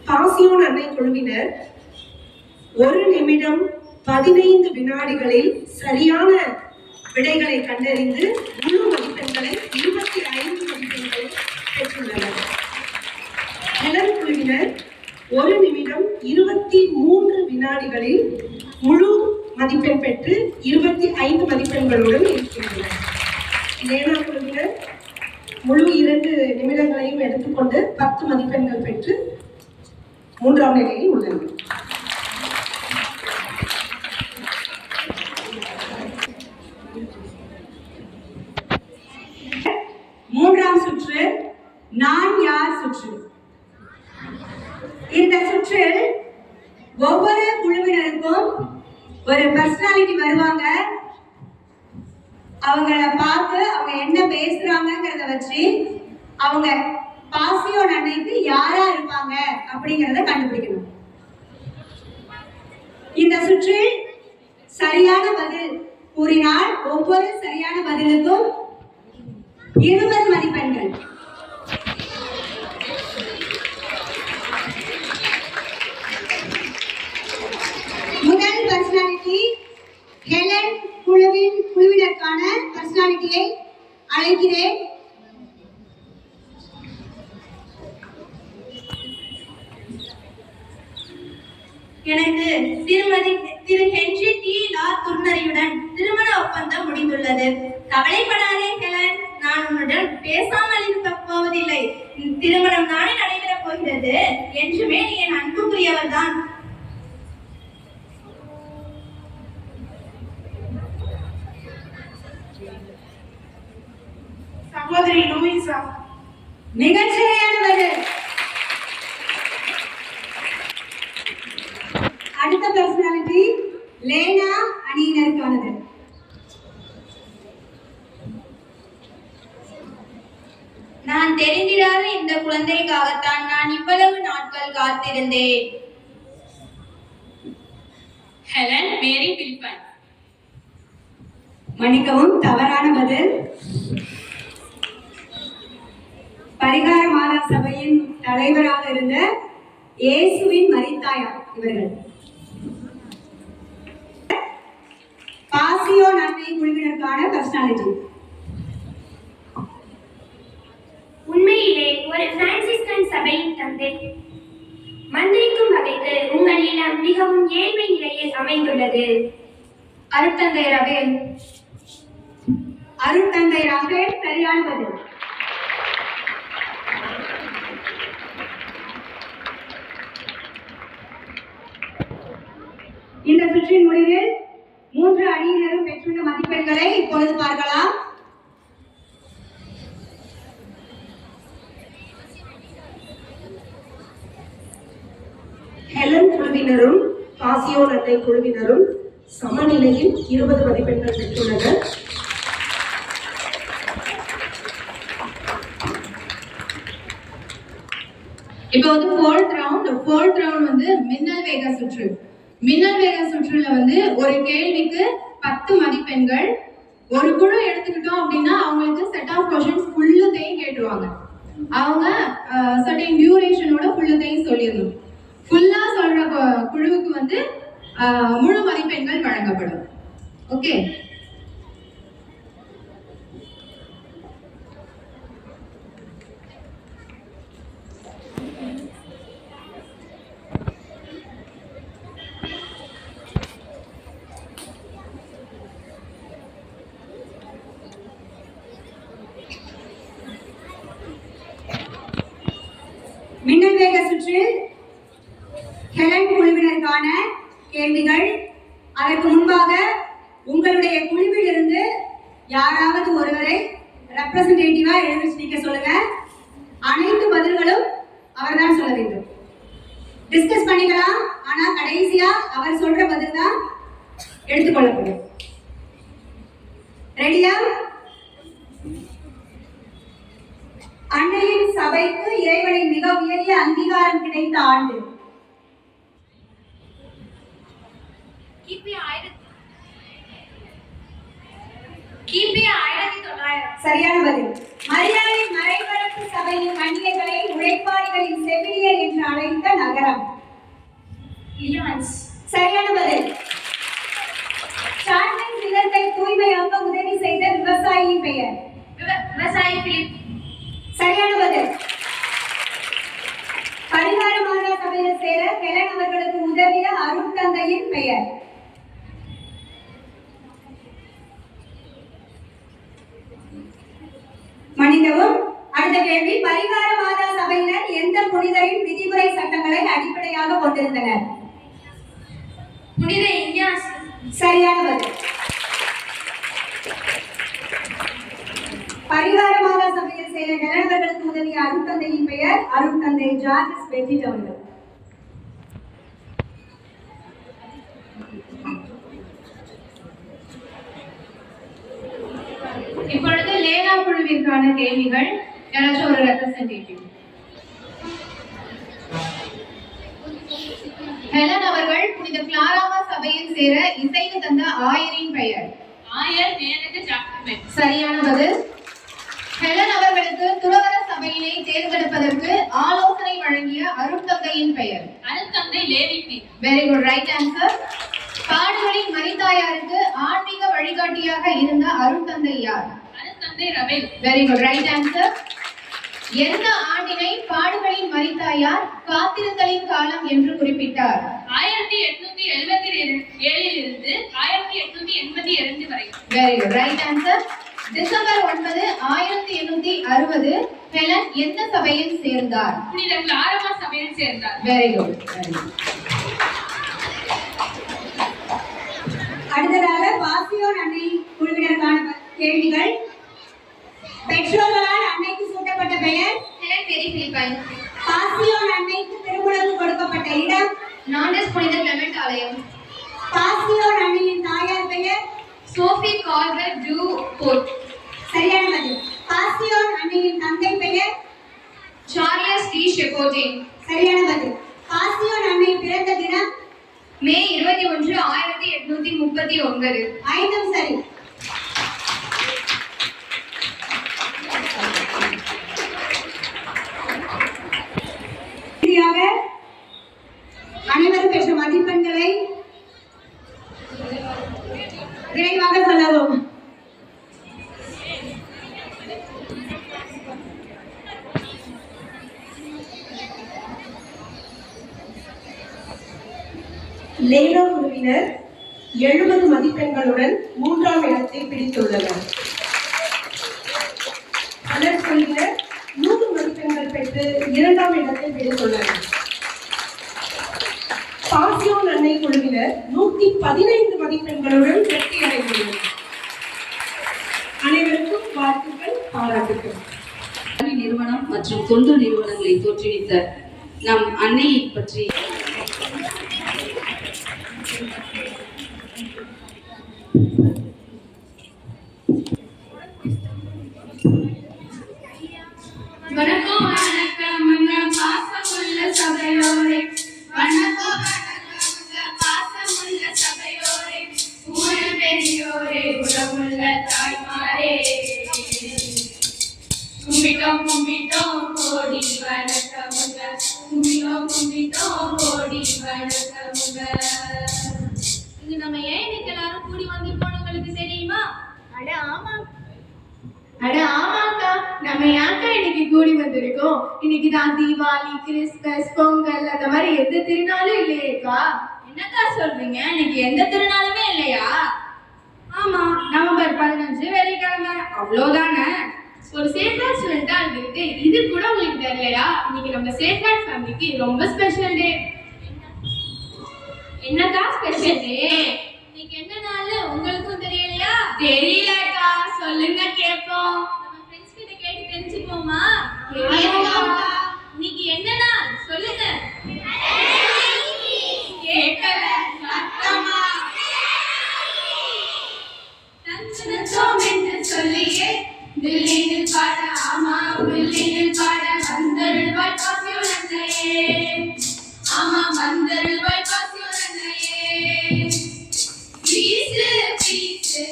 D: பாசியோன் அன்னை குழுவினர் 1 நிமிடம் 15 வினாடிகளில் சரியான விடைகளை கண்டறிந்து முழு மதிப்பெண்களை 25 மதிப்பெண்களை பெற்றுள்ளனர். ஹெலன் குழுவினர் 1 நிமிடம் 23 வினாடிகளில் முழு மதிப்பெண் பெற்று 25 மதிப்பெண்களுடன் இருக்கின்றனர். லேனா குழுவினர் முழு 2 நிமிடங்களையும் எடுத்துக்கொண்டு 10 மதிப்பெண்கள் பெற்று 3ஆம் நிலையில் உள்ளனர்.
F: மூன்றாம் சுற்று நான் யார் சுற்று. இந்த சுற்றில் ஒவ்வொரு குழுவினருக்கும் ஒரு பர்சனாலிட்டி வருவாங்க. அவங்கள பார்த்து அவங்க என்ன பேசுறாங்கிறத வச்சு அவங்க பாசியோன் அன்னைக்கு யாரா இருப்பாங்க அப்படிங்கறத கண்டுபிடிக்கணும். இந்த சுற்றில் சரியான பதில் கூறினால் ஒவ்வொரு சரியான பதிலுக்கும் 20 மதிப்பெண்கள். முதல் பர்சனாலிட்டி ஹெலன் குழுவினருக்கான பர்சனாலிட்டியை அழைக்கிறேன்.
B: எனக்கு திருமதி திரு ஹென்றி டி லா துர்னரியுடன் திருமண ஒப்பந்தம் முடிந்துள்ளது. கவலைப்படாதே ஹெலன், நான் உன்னுடன் பேசாமல் இருக்க போவதில்லை. திருமணம் தானே நடைபெறப் போகிறது. என்றுமே நீ என் அன்புக்குரியவர் தான்.
C: சகோதரி லூயிசா.
F: மிகச்சரியான பதில். அடுத்த பர்சனாலிட்டி லேனா அணியினருக்கானது.
B: நான் தெரிந்திராத இந்த குழந்தைக்காகத்தான் நான் இவ்வளவு நாட்கள் காத்திருந்தேன். ஹெலன் மேரி பில்பன்.
F: மன்னிக்கவும், தவறான பதில். பரிகார மாதா சபையின் தலைவராக இருந்த இயேசுவின் மரித்தாயார் இவர்கள். பாசியோன் அன்னை குழுவினருக்கான பர்சனாலிட்டி.
E: உண்மையிலே ஒரு பிரான்சிஸ்கன்
H: சபையின் தந்தை, மந்திரிக்கும் வகைக்கு உங்கள் இல்லம் மிகவும் ஏழ்மை நிலையில் அமைந்துள்ளது.
B: அருட்தந்தை ரவேல்.
F: அருட்தந்தை ரவேல் சரியான பதில். இந்த சுற்றின் முடிவில் 3 அணியினரும் பெற்றுள்ள மதிப்பெண்களை இப்பொழுது பார்க்கலாம்.
D: ஹெலன் குழுவினரும் பாசியோன் அன்னை குழுவினரும் சமநிலையில் 20 மதிப்பெண்கள் பெற்றுள்ளனர்.
G: இப்போ வந்து ஃபோர்த் ரவுண்ட் வந்து மின்னல் வேக சுற்று. மின்னல் வேக சுற்றுல வந்து ஒரு கேள்விக்கு 10 மதிப்பெண்கள். ஒரு குழு எடுத்துக்கிட்டோம் அப்படின்னா அவங்களுக்கு செட் ஆஃப் கொஸ்டின்ஸ் ஃபுல்லுத்தையும் கேட்டுருவாங்க. அவங்க சர்டைன் டியூரேஷனோட ஃபுல்லுத்தையும் சொல்லிடணும். ஃபுல்லா சொல்ற குழுவுக்கு வந்து முழு மதிப்பெண்கள் வழங்கப்படும். ஓகே,
F: மின்னல் வேக சுற்றில் ஹெலன் குழுவினருக்கான கேள்விகள். அதற்கு முன்பாக உங்களுடைய குழுவில் இருந்து யாராவது ஒருவரை ரெப்ரசன்டேட்டிவா எழுதி நிற்க சொல்லுங்க. அனைத்து பதில்களும் அவர்தான் சொல்ல வேண்டும். டிஸ்கஸ் பண்ணிக்கலாம், ஆனா கடைசியா அவர் சொல்ற பதில் தான் எடுத்துக்கொள்ளப்படும். ரெடியா? அன்னையின் சபைக்கு இறைவனின் மிக உயரிய அங்கீகாரம் கிடைத்த ஆண்டு
H: கிபி 1900.
F: சரியான பதில். மரியாளின் மறைபரப்பு சபையின் கன்னியர்களை உழைப்பாளிகளின் செவிலியர் என்று அழைத்த நகரம்
H: லியான்ஸ்.
F: சரியான பதில். சார்லஸ் நிலத்தை தூய்மையாக்க உதவி செய்த விவசாயியின் பெயர்
H: விவசாயி பிலிப்.
F: சரியான பதில். பரிவார மாதா சபையில் சேர ஹெலன் அவர்களுக்கு உதவிய அருட்தந்தையின் பெயர் மன்னிக்கவும். அடுத்த கேள்வி, பரிவார மாதா சபையினர் எந்த புனிதரின் விதிமுறை சட்டங்களை அடிப்படையாக கொண்டிருந்தனர்?
H: புனித இஞ்ஞாஸ்.
F: சரியான பதில். பரிவார மாதா சபையில் சேர ஹெலன் அவர்களுக்கு உதவிய அருட்தந்தையின் பெயர் அருட்தந்தை ஜார்ஜஸ் பெட்டிட் அவர்கள்.
G: இப்பொழுது லேனா குழுவிற்கான கேள்விகள். யாராச்சும் ஒரு ரெப்ரசன்டேட்டிவ். ஹெலன் அவர்கள் புனித கிளாராமா சபையில் சேர இசைவு தந்த ஆயரின் பெயர்?
H: ஆயர் மேனக ஜாக்கபெட்.
G: சரியான பதில். ஹெலன் அவர்களுக்கு துறவற சபையினை தேர்ந்தெடுப்பதற்கு ஆலோசனை வழங்கிய அருட்தந்தையின் பெயர்?
H: அருட்தந்தை Levi.
G: Very good, right answer. பாடுகளின் மரித்தாயாருக்கு ஆன்மீக வழிகாட்டியாக இருந்த அருட்தந்தை யார்?
H: அருட்தந்தை Ravel.
G: Very good, right answer. எந்த ஆண்டினை பாடுகளின் மரித்தாயார் காத்திருத்தலின் காலம் என்று குறிப்பிட்டார்?
H: 1877 இருந்து 1882 வரை.
G: Very good, right answer. December 9, 1860 Helen எந்த சபையில் சேர்ந்தார்?
H: புனித கிளாரமா சபையில் சேர்ந்தார்.
G: Very good.
F: அடுத்ததாக பாசியோன் அன்னை குழுவினருக்கான கேள்விகள். பெற்றோர்களால் அன்னைக்கு சூட்டப்பட்ட பெயர்?
B: ஹெலன் மேரி பிலிப்பைன்.
F: பாசியோன் அன்னைக்கு திருமுழுக்கு கொடுக்கப்பட்ட இடம்?
B: நான்டஸ் புனித கிளமெண்ட் ஆலயம்.
F: பாசியோன் அன்னையின் தாயார் பெயர்?
B: Sophie Galbert du Fort.
F: சரியான பதில். பாசியோன் அன்னையின் தந்தை பெயர்?
B: Charles de Chappotin.
F: சரியான பதில். பாசியோன் அன்னை பிறந்த தினம்?
B: மே 21, 1839.
F: ஐந்தும் சரி. அனைவரும் பெற்ற மதிப்பெண்களை விரைவாக சொல்லவும்.
D: லேனா குழுவினர் 70 மதிப்பெண்களுடன் 3ஆம் இடத்தை பிடித்துள்ளனர். மலர் குழுவினர் 100 மதிப்பெண்கள் பெற்று 2ஆம் இடத்தை பிடித்துள்ளனர். பாசியோன் அன்னை குழுவினர் 115 மதிப்பெண்களுடன் வெற்றி அடைந்துள்ளனர். அனைவருக்கும் வாழ்த்துக்கள், பாராட்டுக்கள்.
A: கல்வி நிறுவனம் மற்றும் தொண்டு நிறுவனங்களை தோற்றுவித்த நம் அன்னையை பற்றி
G: வணக்கம் வணக்கம் பாசமுள்ள சபையோரே, வணக்கம் வணக்கம் பாசமுள்ள சபையோரே, ஊர பெரியோரே, உறவுள்ள தாய்மாரே, கும்பிட்டோம் கும்பிட்டோம் கோடி வணக்கமுங்க, கும்பிட்டோம் கும்பிட்டோம் கோடி வணக்கமுங்க. இங்க நம்ம ஏன் இன்னைக்கு எல்லாரும் கூடி வந்திருக்கோம் உங்களுக்கு தெரியுமா? அட ஆமாக்கா, நம்ம ஏன்க்கா இன்னைக்கு கூடி வந்திருக்கோம்? இன்னைக்கு தான் தீபாவளி, கிறிஸ்மஸ், பொங்கல் அந்த மாதிரி எந்த திருநாளும் இல்லையேக்கா. என்னக்கா சொல்றீங்க? இன்னைக்கு எந்த திருநாளுமே இல்லையா? ஆமா, நவம்பர் 15 வெள்ளிக்கிழமை, அவ்வளோதானே. ஒரு சேஃப்கார்ட் ஸ்டூடெண்டா இருக்கு, இது கூட உங்களுக்கு தெரியலையா? இன்னைக்கு நம்ம சேஃப்கார்ட் ஃபேமிலிக்கு ரொம்ப ஸ்பெஷல் டே. என்னக்கா ஸ்பெஷல் டே? இன்னைக்கு என்ன நாள் உங்களுக்கும் தெரியலையா? தெரியலக்கா, சொல்லுங்க கேட்போம். நம்ம ஃப்ரெண்ட்ஸ் கிட்ட கேட்டு தெரிஞ்சுப்போமா? இன்னைக்கு என்ன நாள் சொல்லுங்க. கேட்கல சத்தமா. தஞ்சனத்தோம் என்று சொல்லியே தில்லியில் பாட, ஆமா தில்லியில் பாட வந்தருள்வாய் பாசியோன் அன்னையே, ஆமா வந்தருள்வாய் பாசியோன் அன்னையே. பீசு பீசு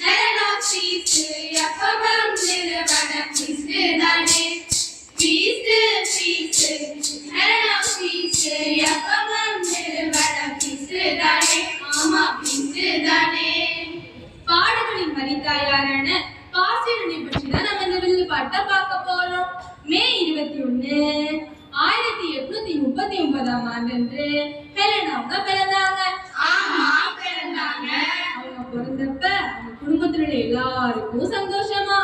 G: ஹலோ பீசு எப்பவும் நிறுவன பீசு தானே, பீசு பீசு ஹலோ பீசு எப்பவும் நிறுவன பீசு தானே, ஆமா பீசு தானே. பாடுகளின் மரித்தாயாரான பாசியோனை பற்றி தான் நம்ம இந்த வில்லு பாட்டை பார்க்க போறோம். மே 21 1839ஆம் ஆண்டு ஹெலன் அவங்க பிறந்தாங்க. ஆமா பிறந்தாங்க. அவங்க பிறந்தப்ப அவங்க குடும்பத்துல எல்லாருக்கும் சந்தோஷமா.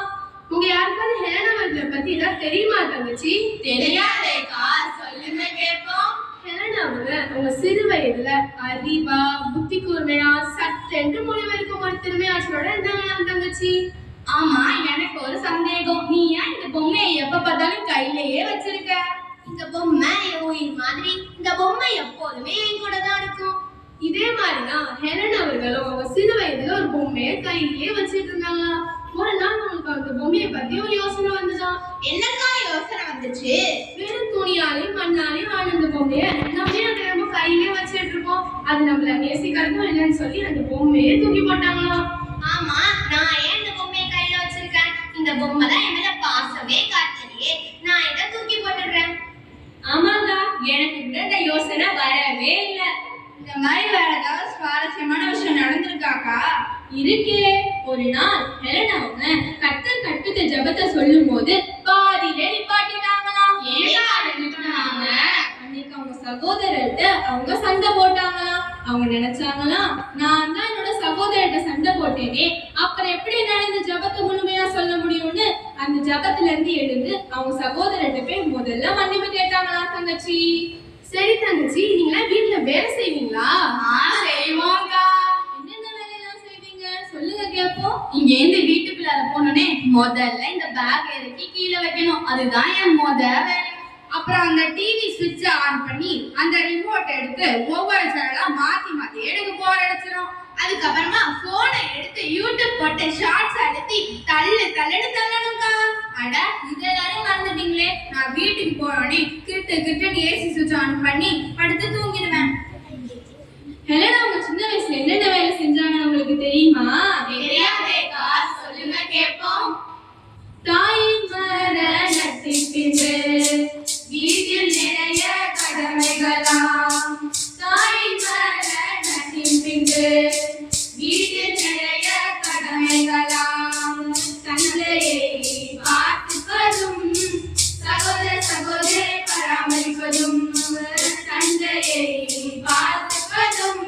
G: உங்க யாருக்காவது ஹெலன் அவர்களை பத்தி ஏதாவது தெரியுமா தங்கச்சி? தெரியாதேக்கா, சொல்லுங்க கேட்போம். ஹெலன் அவங்க சிறு வயதுல அறிவா, புத்தி கூர்மையா, சட்டென்று முடிவெடுக்கும் ஒரு திறமையாற்றலோட இருந்தாங்களாம் தங்கச்சி. ஆமா, எனக்கு ஒரு சந்தேகம், நீ ஏன் இந்த பொம்மையை எப்ப பார்த்தாலும் கையிலேயே வச்சிருக்க? இந்த பொம்மை உயிர் மாதிரி, இந்த பொம்மை எப்போதுமே என் கூட தான் இருக்கும். இதே மாதிரிதான் ஹெலன் அவர்களும் அவங்க சிறு வயதுல ஒரு பொம்மையை கையிலேயே வச்சிட்டு இருந்தாங்களாம். ஒரு நாள் உங்களுக்கு அந்த பொம்மையை பத்தி ஒரு யோசனை வந்துதான். என்னக்கா யோசனை வந்துச்சு? வெறும் துணியாலையும் மண்ணாலையும் ஆனந்த பொம்மையை நம்மளே அந்த நம்ம கையிலேயே வச்சிட்டு இருக்கோம், அது நம்மள நேசிக்கிறதும் இல்லைன்னு சொல்லி அந்த பொம்மையை தூக்கி போட்டாங்களாம். ஆமா, நான் ஏன் இந்த பொம்மையை கையில வச்சிருக்கேன்? இந்த பொம்மை தான் என் மேல பாசமே காட்டலையே, நான் இதை தூக்கி போட்டுடுறேன். ஆமாக்கா, எனக்கு கூட இந்த யோசனை வரவே இல்லை. இந்த மாதிரி வேற ஏதாவது சுவாரஸ்யமான விஷயம் நடந்திருக்காக்கா? இருக்கே. ஒரு நாள் ஹெலன் அவங்க கர்த்தர் கற்பித்த ஜெபத்தை சொல்லும் போது பாதியிலே நிப்பாட்டிட்டாங்களாம். அன்னைக்கு அவங்க சகோதரர்கிட்ட அவங்க சண்டை போட்டாங்களாம். அவங்க நினைச்சாங்களாம், நான் தான் என்னோட சகோதரர்கிட்ட சண்டை போட்டேனே, அப்புறம் எப்படி நடந்த ஜெபத்தை முழுமையா சொல்ல முடியும்னு அந்த ஜெபத்துல இருந்து எழுந்து அவங்க சகோதரர்கிட்ட போய் முதல்ல மன்னிப்பு கேட்டாங்களாம் தங்கச்சி. சரி தங்கச்சி, நீங்களா வீட்டுல வேலை செய்வீங்களா? செய்வோம்க்கா. என்னென்ன வேலையெல்லாம் செய்வீங்க சொல்லுங்க கேட்போம். இங்க இருந்து வீட்டுக்குள்ளார போனோடனே முதல்ல இந்த பேக் இறக்கி கீழே வைக்கணும், அதுதான் என் வேலை. அப்புறம் அந்த டிவி சுவிட்சை ஆன் பண்ணி அந்த ரிமோட் எடுத்து ஒவ்வொரு சேனலா மாத்தி மாத்தி எனக்கு போர் அடிச்சிடும். அதுக்கப்புறமா போனை எடுத்து யூடியூப் போட்டு ஷார்ட்ஸ் அழுத்தி தள்ளுன்னு தள்ளணும்க்கா. அட, இது எல்லாரும் மறந்துட்டீங்களே, நான் வீட்டுக்கு போனோடனே கிட்டுன்னு ஏசி சுவிட்ச் ஆன் பண்ணி படுத்து தூங்கிடுவேன். ஹெலன் அவங்க சின்ன வயசுல என்னென்ன வேலை செஞ்சாங்கன்னு உங்களுக்கு தெரியுமா? தெரியாதேக்கா, சொல்லுங்க கேட்போம். தாயின் மரணத்தின் பின்பு வீட்டில் நிறைய கடமைகளாம், தாயின் மரணத்தின் பின்பு வீட்டில் நிறைய கடமைகளாம், தந்தையை பார்த்துப்பதும் சகோதரை பராமரிப்பதும், தந்தையை பார்த்துப்பதும்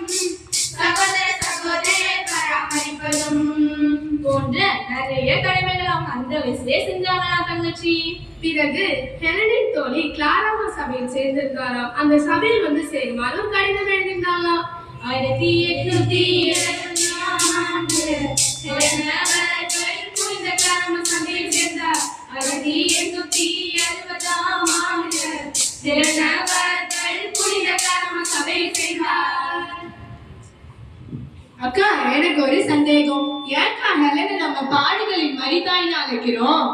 G: மிஸ்ஸே செஞ்சாங்களா தங்கச்சி.
H: பிறகு ஹெலனின் தோழி கிளாராமா சபையில் சேர்ந்திருந்தாராம். அந்த சபையில் வந்து சேருமாறு ஒரு கடிதம் எழுதியிருந்தாங்களாம். 1870 ஆண்டு ஹெலன் அவர்கள் புனித கிளாராமா சபையில் சேர்ந்தார். 1870 ஆண்டு ஹெலன் அவர்கள் புனித கிளாராமா சபையில் சேர்ந்தார்.
G: அக்கா, எனக்கு ஒரு சந்தேகம். ஏன்க்கா ஹெலனை நம்ம பாடுகளின் மரிதாய்னு அழைக்கிறோம்?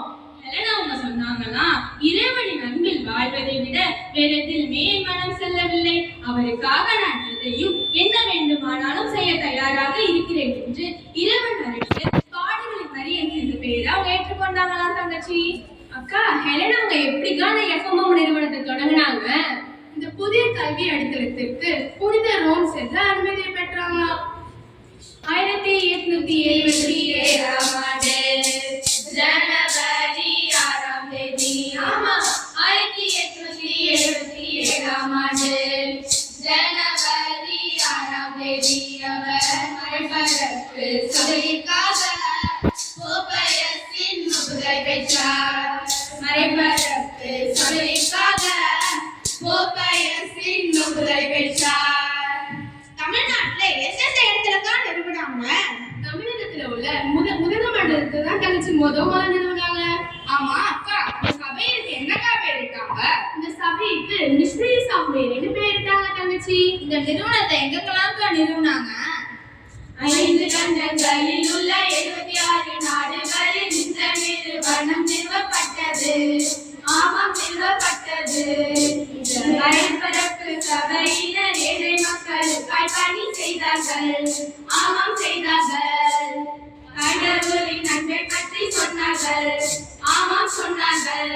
B: ஹெலன் அவங்க சொன்னாங்கன்னா, இறைவனின் அன்பில் வாழ்வதை விட வேறெதிலுமே என் மனம் செல்லவில்லை. அவருக்காக நான் எதையும் என்ன வேண்டுமானாலும் செய்ய தயாராக இருக்கிறேன் என்று இறைவன் அருளிய பாடுகளின் மரி என்ற பெயரை அவங்க ஏற்றுக்கொண்டாங்களாம் தங்கச்சி.
H: அக்கா, ஹெலன் அவங்க எப்படிக்கான எஃப்எம்எம் நிறுவனத்தை தொடங்கினாங்க? இந்த புதிய கல்வி அடித்தளத்திற்கு புனித ரோம் சென்று அனுமதியை பெற்றாங்களாம்.
B: 1877 ஆண்டு ஜனவரி 6ஆம் தேதி. ஆமா, 1877 ஆண்டு ஜனவரி 6ஆம் தேதி அவர் மறைபரப்பு சபைக்காக போப்பயசின் முதுகலை பெற்றார். மறைபரப்பு சபைக்காக போப்பயசின் முதுகலை பெற்றார். தமிழ்நாட்டுல எந்தெந்த இடத்துல தான் நிறுவனாங்க?
H: தமிழகத்துல உள்ள முதலமண்டலத்தை தான் தங்கச்சி முதல்ல நிறுவனாங்க.
B: ஆமா அக்கா, இந்த சபைக்கு என்னக்கா பேர் இருக்காங்க?
H: இந்த சபைக்கு மிஷனரிஸ் ஆஃப் மேரின்னு பேரிட்டாங்க தங்கச்சி.
B: இந்த நிறுவனத்தை எங்கெல்லாம் நிறுவனாங்க? 5 கண்டங்களில் உள்ள 76 நாடுகளில் இந்த நிறுவனம் நிறுவப்பட்டது. ஆமாம், நிறுவப்பட்டது. மறைபரப்பு சபையினர் ஏழை மக்களுக்காய் பணி செய்தார்கள். ஆமாம், செய்தார்கள். கடவுளின் அன்பை பற்றி சொன்னார்கள். ஆமாம், சொன்னார்கள்.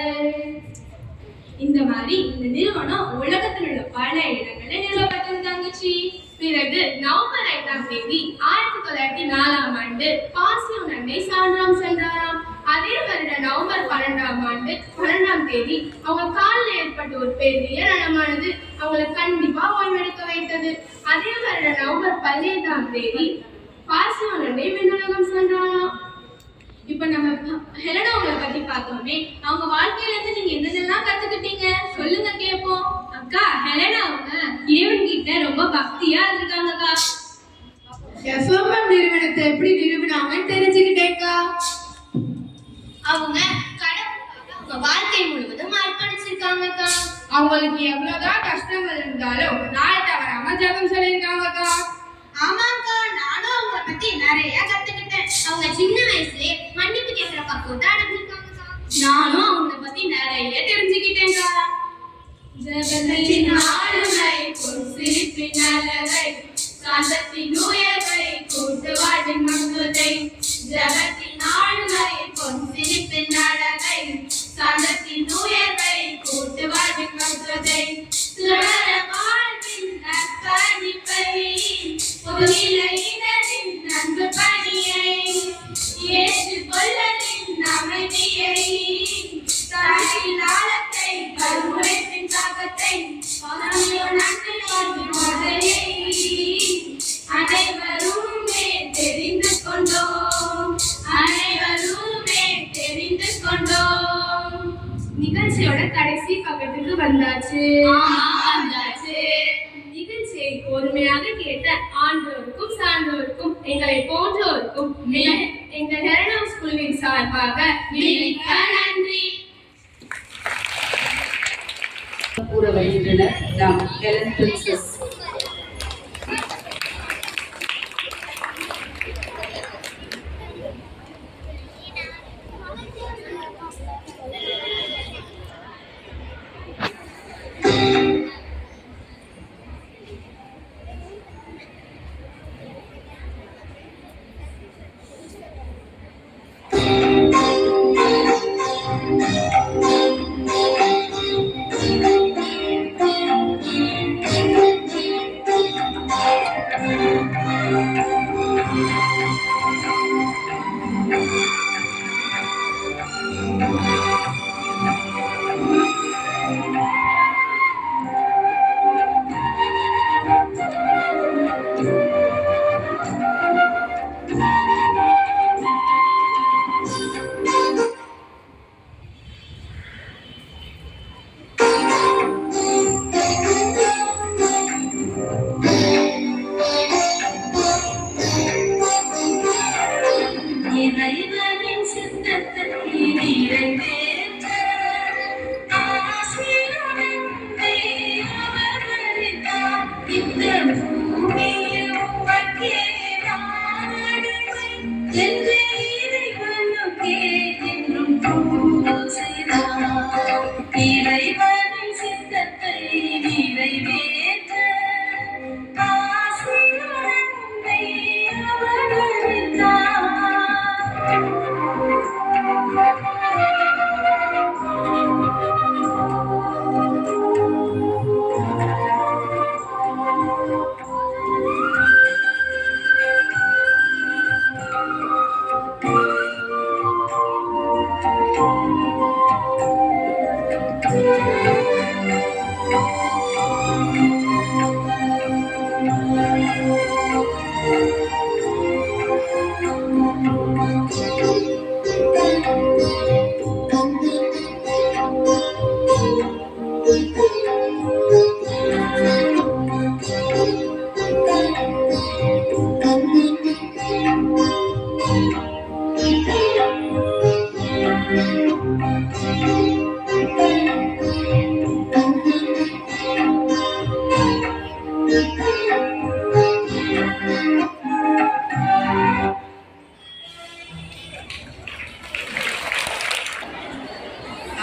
B: இந்த மாதிரி இந்த நிறுவனம் உலகத்தில் உள்ள பல இடங்களில் நிறுவப்பட்டது தங்கச்சி.
H: பிறகு நவம்பர் 5ஆம் தேதி 1904ஆம் ஆண்டு பாசியோன் அன்னை சான்றாம் சென்றாராம். அதே வருட நவம்பர் 12ஆம் தேதி அவங்க காலில் ஏற்பட்ட ஒரு பெரிய ரணமானது அவங்களை கண்டிப்பா ஓய்வெடுக்க வைத்தது. அதே வருட நவம்பர் 15ஆம் தேதி பாசியோன் அன்னை விண்ணுலகம் சென்றாராம்.
B: இப்ப நம்ம ஹெலன் அவங்களை பத்தி பார்த்தோமே, அவங்க வாழ்க்கையில இருந்து நீங்க என்னென்னலாம் கத்துக்கிட்டீங்க சொல்லுங்க கேட்போம்.
H: அக்கா, ஹெலன் அவங்க இறைவன் கிட்ட ரொம்ப பக்தியா இருக்காங்கக்கா.
G: எஃப்எம்எம் நிறுவனத்தை எப்படி நிறுவனாங்கன்னு தெரிஞ்சுக்கிட்டேக்கா.
B: அவங்க கடவுளுக்காக அவங்க வாழ்க்கை முழுவதும் அர்ப்பணிச்சிருக்காங்கக்கா.
H: அவங்களுக்கு எவ்வளவுதான் கஷ்டங்கள் இருந்தாலும் நாள் தவறாம ஜெபம் சொல்லியிருக்காங்கக்கா.
B: ஆமாக்கா, நானும் அவங்கள பத்தி நிறைய கத்துக்கிட்டேன். அவங்க சின்ன வயசுலயே மன்னிப்பு கேட்கிற பக்குவத்தை அடைஞ்சிருக்காங்கக்கா. நானும் அவங்கள பத்தி நிறைய தெரிஞ்சுக்கிட்டேன்க்கா. ஜெபத்தின் ஆளுமை, சிரிப்பின் அழகை, சாந்தத்தின் உயர்வை, கூட்டு வாழ்வின் மங்குதை. ஜெபத்தின் ஆளுமை, சிரிப்பின் அழகை, சாந்தத்தின் உயர்வை, கூட்டு வாழ்வின் மங்குதை. சுடர வாழ்வின் அர்ப்பணிப்பை, பொதுநிலையினரின் அன்பு பணியை, ஏற்றுக்கொள்ளலின் அமைதியை, தாயின் ஆழத்தை, கருமுறைப்பின் தாக்கத்தை, நன்றி வாழ்வின் மதையை அனைவருமே தெரிந்து கொண்டோம். அனைவருமே தெரிந்து கொண்டோம்.
H: நிகழ்ச்சியோட கடைசி பக்கத்துக்கு வந்தாச்சு. நிகழ்ச்சியை பொறுமையாக கேட்ட ஆண்டோருக்கும் சான்றோருக்கும் எங்களை போன்றோருக்கும் எங்கள் ஹெலன் ஸ்கூலின் சார்பாக
B: மிக்க நன்றி.
A: கூற வருகின்றனர் நம் ஹெலன் பிரின்சஸ்.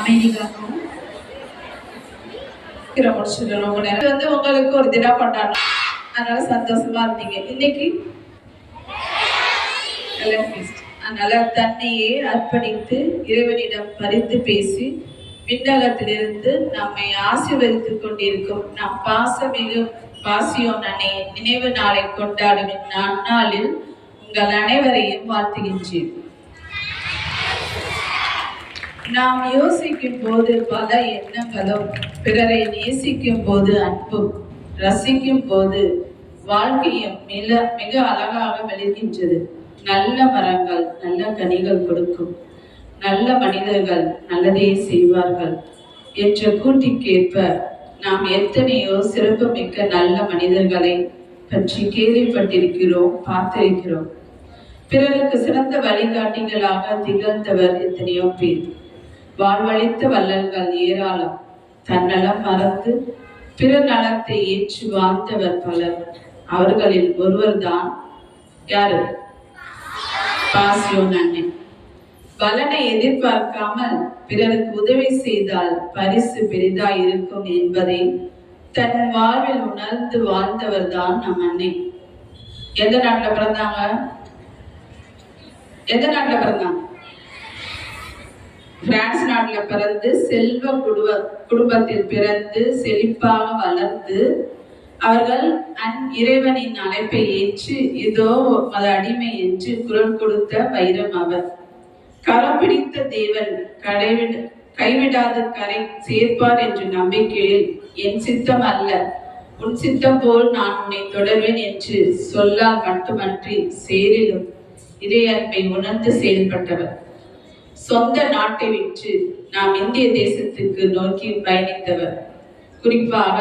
A: அமைதிக்காகவும்
C: முடிச்சிடணும். ரொம்ப நேரம் வந்து உங்களுக்கு ஒரு தினம் கொண்டாடணும், அதனால சந்தோஷமா இருந்தீங்க. இன்னைக்கு அதனால தன்னையே அர்ப்பணித்து இறைவனிடம் பரிந்து பேசி விண்ணகத்திலிருந்து நம்மை ஆசீர்வதித்துக் கொண்டிருக்கும் நம் பாசமிகு பாசியோன் அன்னையின் நினைவு நாளை கொண்டாடும் இந்நாளில் உங்கள் அனைவரையும் வாழ்த்துகின்றேன். நாம் யோசிக்கும் போது பல எண்ணங்களும், பிறரை நேசிக்கும் போது அன்பும், ரசிக்கும் போது வாழ்க்கையும் மிக அழகாக விளைகின்றது. நல்ல மரங்கள் நல்ல கனிகள் கொடுக்கும், நல்ல மனிதர்கள் நல்லதே செய்வார்கள் என்ற கூட்டிற்கேற்ப நாம் எத்தனையோ சிறப்பு மிக்க நல்ல மனிதர்களை பற்றி கேள்விப்பட்டிருக்கிறோம், பார்த்திருக்கிறோம். பிறருக்கு சிறந்த வழிகாட்டிகளாக திகழ்ந்தவர் எத்தனையோ பேர். வாழ்வழித்த வள்ளல்கள் ஏராளம். தன்னலம் மறந்து பிற நலத்தை ஏற்று வாழ்ந்தவர் பலர். அவர்களில் ஒருவர்தான் யாரு? பாசியோன் அன்னை. பலனை எதிர்பார்க்காமல் பிறருக்கு உதவி செய்தால் பரிசு பெரிதாய் இருக்கும் என்பதை தன் வாழ்வில் உணர்ந்து வாழ்ந்தவர் தான் நம் அன்னை. எந்த நாட்டுல பிறந்தாங்க? பிரான்ஸ் நாட்டுல பிறந்து செல்வ குடும்பத்தில் பிறந்து செழிப்பாக வளர்ந்து அவர்கள் இறைவனின் அழைப்பை ஏற்று இதோ அது அடிமை என்று குரல் கொடுத்த வைரம் அவர். கரம் பிடித்த தேவன் கைவிடாத கரை சேர்ப்பார் என்ற நம்பிக்கையில் என் சித்தம் அல்ல உன் சித்தம் போல் நான் உன்னை தொடர்வேன் என்று சொல்லால் மட்டுமன்றி செயலிலும் இறையன்பை உணர்ந்து செயல்பட்டவர். சொந்த நாட்டை விட்டு நாம் இந்திய தேசத்துக்கு நோக்கி பயணித்தவர். குறிப்பாக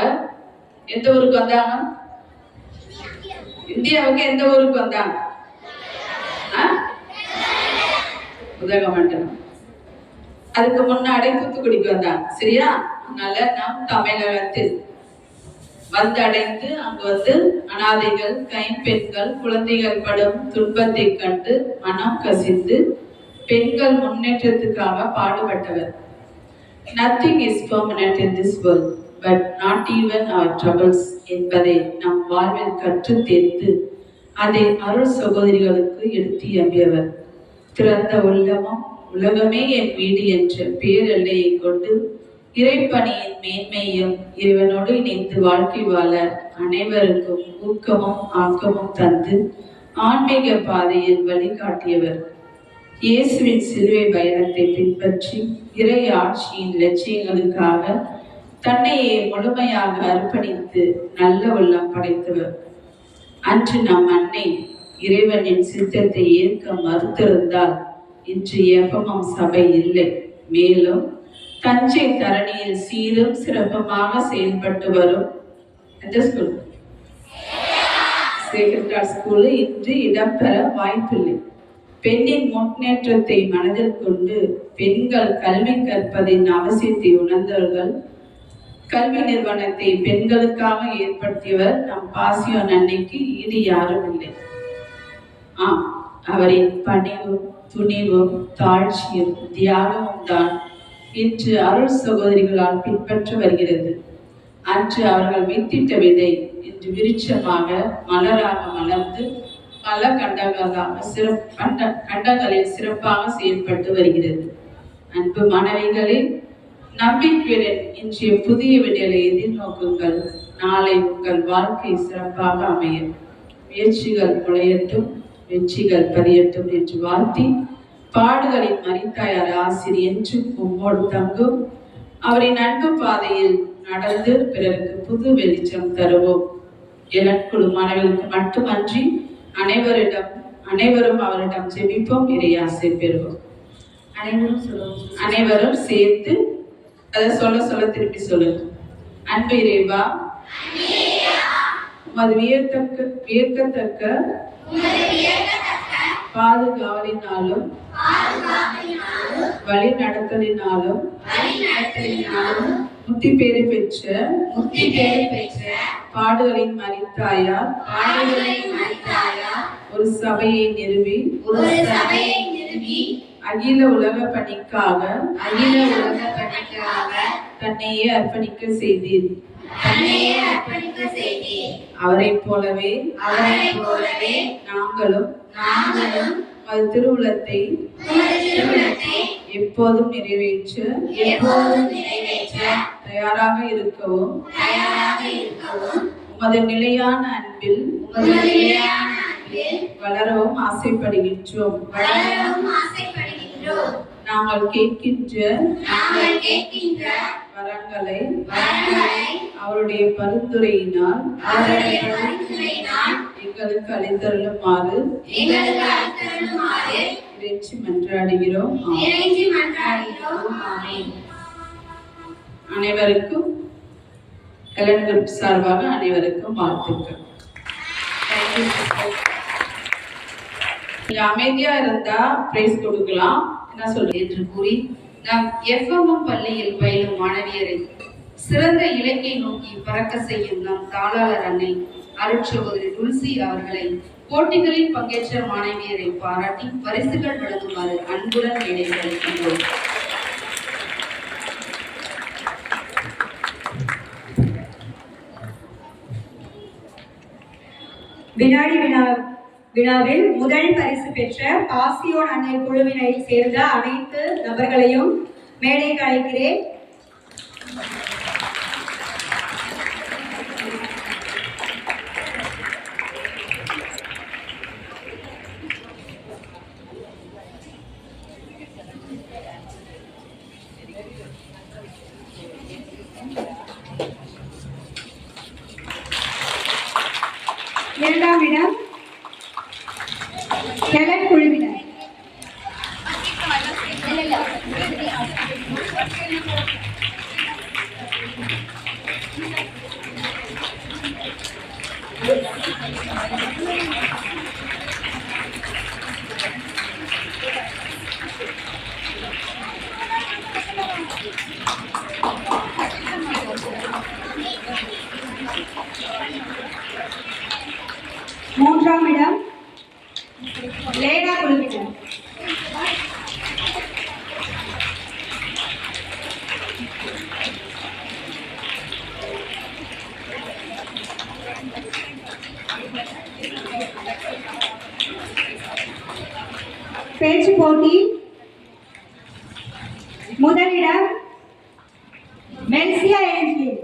C: எந்த ஊருக்கு வந்தாங்க? இந்தியாவுக்கு எந்த ஊருக்கு வந்தாங்க? உதகமண்டலம். அதுக்கு முன்னாடி தூத்துக்குடிக்கு வந்தாங்க, சரியா? அதனால நாம் தமிழகத்தில் வந்தடைந்து அங்கு வந்து அனாதைகள், கைம்பெண்கள், குழந்தைகள் படும் துன்பத்தை கண்டு மனம் கசிந்து பெண்கள் முன்னேற்றத்துக்காக பாடுபட்டவர். Nothing is permanent in this world, but not even our troubles என்பதை நம் வாழ்வில் கற்று தேர்ந்து அதை அருள் சகோதரிகளுக்கு எடுத்து எம்பியவர். திறந்த உள்ளமும் உலகமே என் வீடு என்ற பேரெல்லையை கொண்டு இறைப்பணியின் மேன்மையும் இறைவனோடு இணைந்து வாழ்க்கை வாழ அனைவருக்கும் ஊக்கமும் ஆக்கமும் தந்து ஆன்மீக பாதையில் வழிகாட்டியவர். இயேசுவின் சிலுவை பயணத்தை பின்பற்றி இறை ஆட்சியின் லட்சியங்களுக்காக தன்னையே முழுமையாக அர்ப்பணித்து நல்ல உள்ளம் படைத்தவர். அன்று நம் அன்னை இறைவனின் சித்தத்தை ஏற்க மறுத்திருந்தால் இன்று எஃப்எம்எம் சபை இல்லை. மேலும் தஞ்சை தரணியில் சீரும் சிறப்பமாக செயல்பட்டு வரும் எந்த ஸ்கூல்? சேக்ரட் ஸ்கூல் இன்று இடம்பெற வாய்ப்பில்லை. பெண்ணின் முன்னேற்றத்தை மனதில் கொண்டு பெண்கள் கல்வி கற்பதின் அவசியத்தை உணர்ந்தவர்கள் கல்வி நிறுவனத்தை பெண்களுக்காக ஏற்படுத்தியவர் நம் பாசியோன் அன்னைக்கு ஈடு யாரும் இல்லை. அவரின் பணிவும் துணிவும் தாழ்ச்சியும் தியாகமும் தான் இன்று அருள் சகோதரிகளால் பின்பற்ற வருகிறது. அன்று அவர்கள் வித்திட்ட விதை இன்று விருட்சமாக மலராக மலர்ந்து பல கண்டங்களில் சிறப்பாக செயல்பட்டு வருகிறது. அன்பு மாணவிகளின் நம்பிக்கையுடன் இன்றைய புதிய விடியலை எதிர்நோக்குங்கள். நாளை உங்கள் வாழ்க்கை சிறப்பாக அமையும். முயற்சிகள் முளையட்டும், வெற்றிகள் பதியட்டும் என்று வாழ்த்தி பாடுகளின் மரித்தாயார் ஆசிரியர் என்றும் உம்மோடு தங்கும் அவரின் அன்பு பாதையில் நடந்து பிறருக்கு புது வெளிச்சம் தருவோம். எலன் குழு மாணவர்களுக்கு மட்டுமன்றி அனைவரும் அவரிடம் ஜெபிப்போம், இறையாசை பெறுவோம். அனைவரும் சேர்த்து அதை சொல்ல திருப்பி சொல்லுங்க. அன்பு இறைவா, உமது வியக்கத்தக்க பாதுகாவலினாலும் வழி நடத்தலினாலும் முத்தி பேறு பெற்ற பாடுகளின் மரித்தாயார் ஒரு சபையை நிறுவி அகில உலக பணிக்காக தன்னையே அர்ப்பணிக்க செய்தீர். அவரைப் போலவே நாங்களும் அது திருவுளத்தை எப்போதும் நிறைவேற்ற தயாராக இருக்கவும் உமது நிலையான அன்பில் வளரவும் ஆசைப்படுகின்றோம். நாங்கள் கேட்கின்ற வரங்களை அவருடைய பரிந்துரையினால் எங்களுக்கு அளித்தருளுமாறு இறைஞ்சி மன்றாடுகிறோம். அனைவருக்கும் எலன் குரூப் சார்பாக அனைவருக்கும் வாழ்த்துக்கள். நீங்க அமைதியா இருந்தா பிரைஸ் கொடுக்கலாம். என்ன சொல்றேன்
A: என்று கூறி நாம் எஃப்எம்எம் பள்ளியில் பயிலும் மாணவியரை சிறந்த இலக்கை நோக்கி பறக்க செய்யும் நம் தாளாளர் அன்னை அருட்சகோதரி துளசி அவர்களை போட்டிகளில் பங்கேற்ற மாணவியரை பாராட்டி பரிசுகள் வழங்குமாறு அன்புடன் வேண்டுகின்றோம்.
F: வினாடி வினாவில் முதல் பரிசு பெற்ற பாசியோன் அன்னை குழுவினை சேர்ந்த அனைத்து நபர்களையும் மேடைக்கு அழைக்கிறேன். இரண்டாம் இடம் எலன் குழுவினர். மூன்றாம் இடம் லேனா குழுவினர். பேச்சு போட்டி முதலிடம் மெல்சியா ஏஞ்சலின்.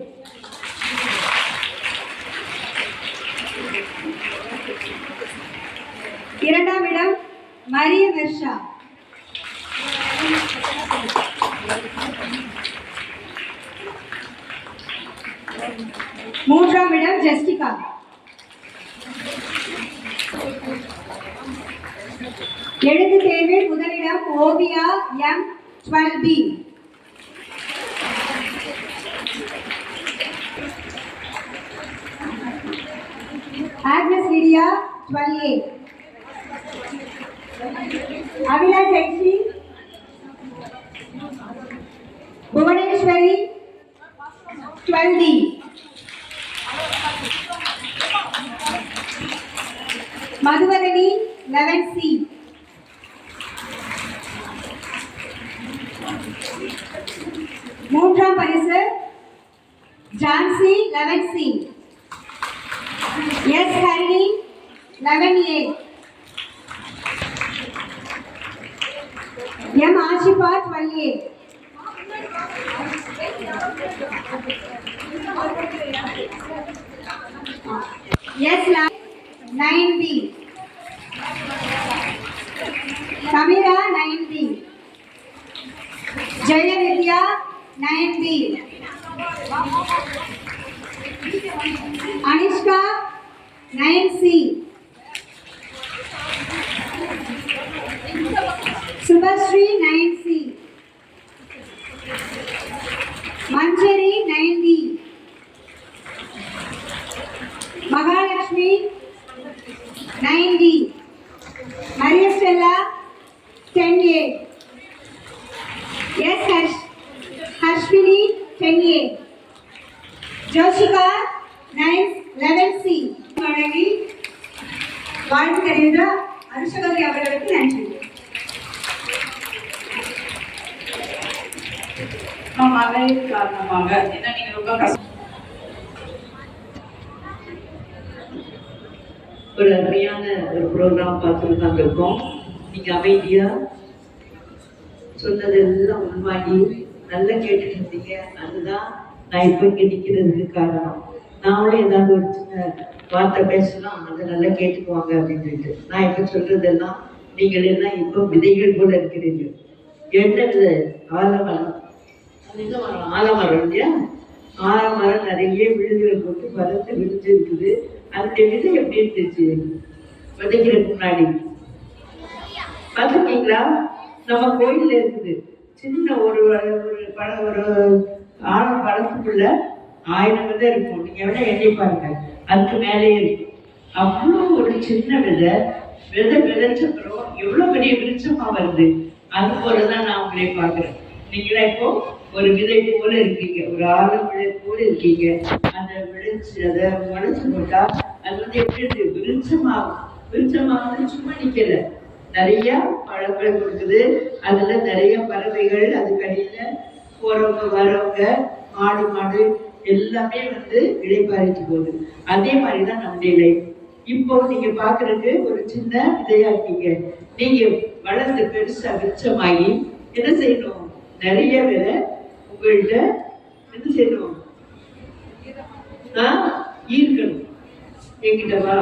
F: இரண்டாம் இடம் மரிய மெர்ஷா. மூன்றாம் இடம் ஜெஸ்டிகா. எழுத்து தேர்வில் முதலிடம் Oviya M12B. Agnes Lydia 12A. अविला जैसी, भुवनेश्वरी 12D. मधुवदनी 11C. மூன்றாம் பரிசு Jhansi 11C. S Harini 11A. M Ashifa 12A. S 9B. Samira 9B. Jaya Vidya 9B. Anishka 9C, Subhasri 9C, Manjari 9D, Mahalakshmi 9D, Maria Stella 10A, S. Harshvini 10A, Joshika 11C. வழங்கி வாழ்த்து தெரிவித்த அருஷகவி அவர்களுக்கு நன்றி.
C: மழை காரணமாக என்ன நீங்க ரொம்ப
I: ஒரு அருமையான ஒரு ப்ரோக்ராம் பார்த்துட்டு நாங்கள் இருக்கோம். நீங்க அமைதியா சொன்னதெல்லாம் உள்வாங்கி நல்லா கேட்டுட்டு இருந்தீங்க. அதுதான் நான் இப்போ இங்கே நிற்கிறதுக்கு காரணம். நானும் ஏதாவது ஒரு சின்ன வார்த்தை பேசலாம், அதை நல்லா கேட்டுக்குவாங்க அப்படின்னு சொல்லிட்டு நான் இப்போ சொல்றதெல்லாம் நீங்கள் எல்லாம் இப்போ விதைகள் போல இருக்கிறீர்கள். என்னது ஆலமரம், ஆலமரம் இல்லையா? ஆலமரம் நிறைய விழுதுகளை போட்டு பறந்து விழுந்து இருக்குது. அதனுடைய விதை எப்படி இருந்துச்சு விதைக்கிறதுக்கு முன்னாடி பார்த்துருக்கீங்களா? நம்ம கோயில்ல இருக்குது சின்ன ஒரு ஆழம் பழத்துக்குள்ள 1000 விதை இருக்கும். நீங்க விட எண்ணி பாருங்க, அதுக்கு மேலே இருக்கும். அவ்வளோ ஒரு சின்ன விதை விதைச்சப்புறம் எவ்வளவு பெரிய விருட்சமா வருது. அது போலதான் நான் உங்களை பார்க்கிறேன். நீங்களா இப்போ ஒரு விதை போல இருக்கீங்க, ஒரு ஆழம் விதை போல இருக்கீங்க. அதை விளைச்சு அதை முளைச்சு போட்டா அது வந்து எப்படி இருக்கு? விருட்சமாக சும்மா நிக்கல, நிறைய பழங்களை கொடுக்குது. அதுல நிறைய பறவைகள், அதுக்கடியில போறவங்க வரவங்க மாடு எல்லாமே வந்து இளைப்பாரிச்சு போகுது. அதே மாதிரிதான் நம்முடைய லைஃப். இப்போ நீங்க பாக்குறதுக்கு ஒரு சின்ன விதையா இருக்கீங்க. நீங்க வளர்ந்து பெருசா விருட்சமாகி என்ன செய்யணும்? நிறைய விதை உங்கள்கிட்ட என்ன செய்யணும்? ஈர்க்கணும். என்கிட்ட வா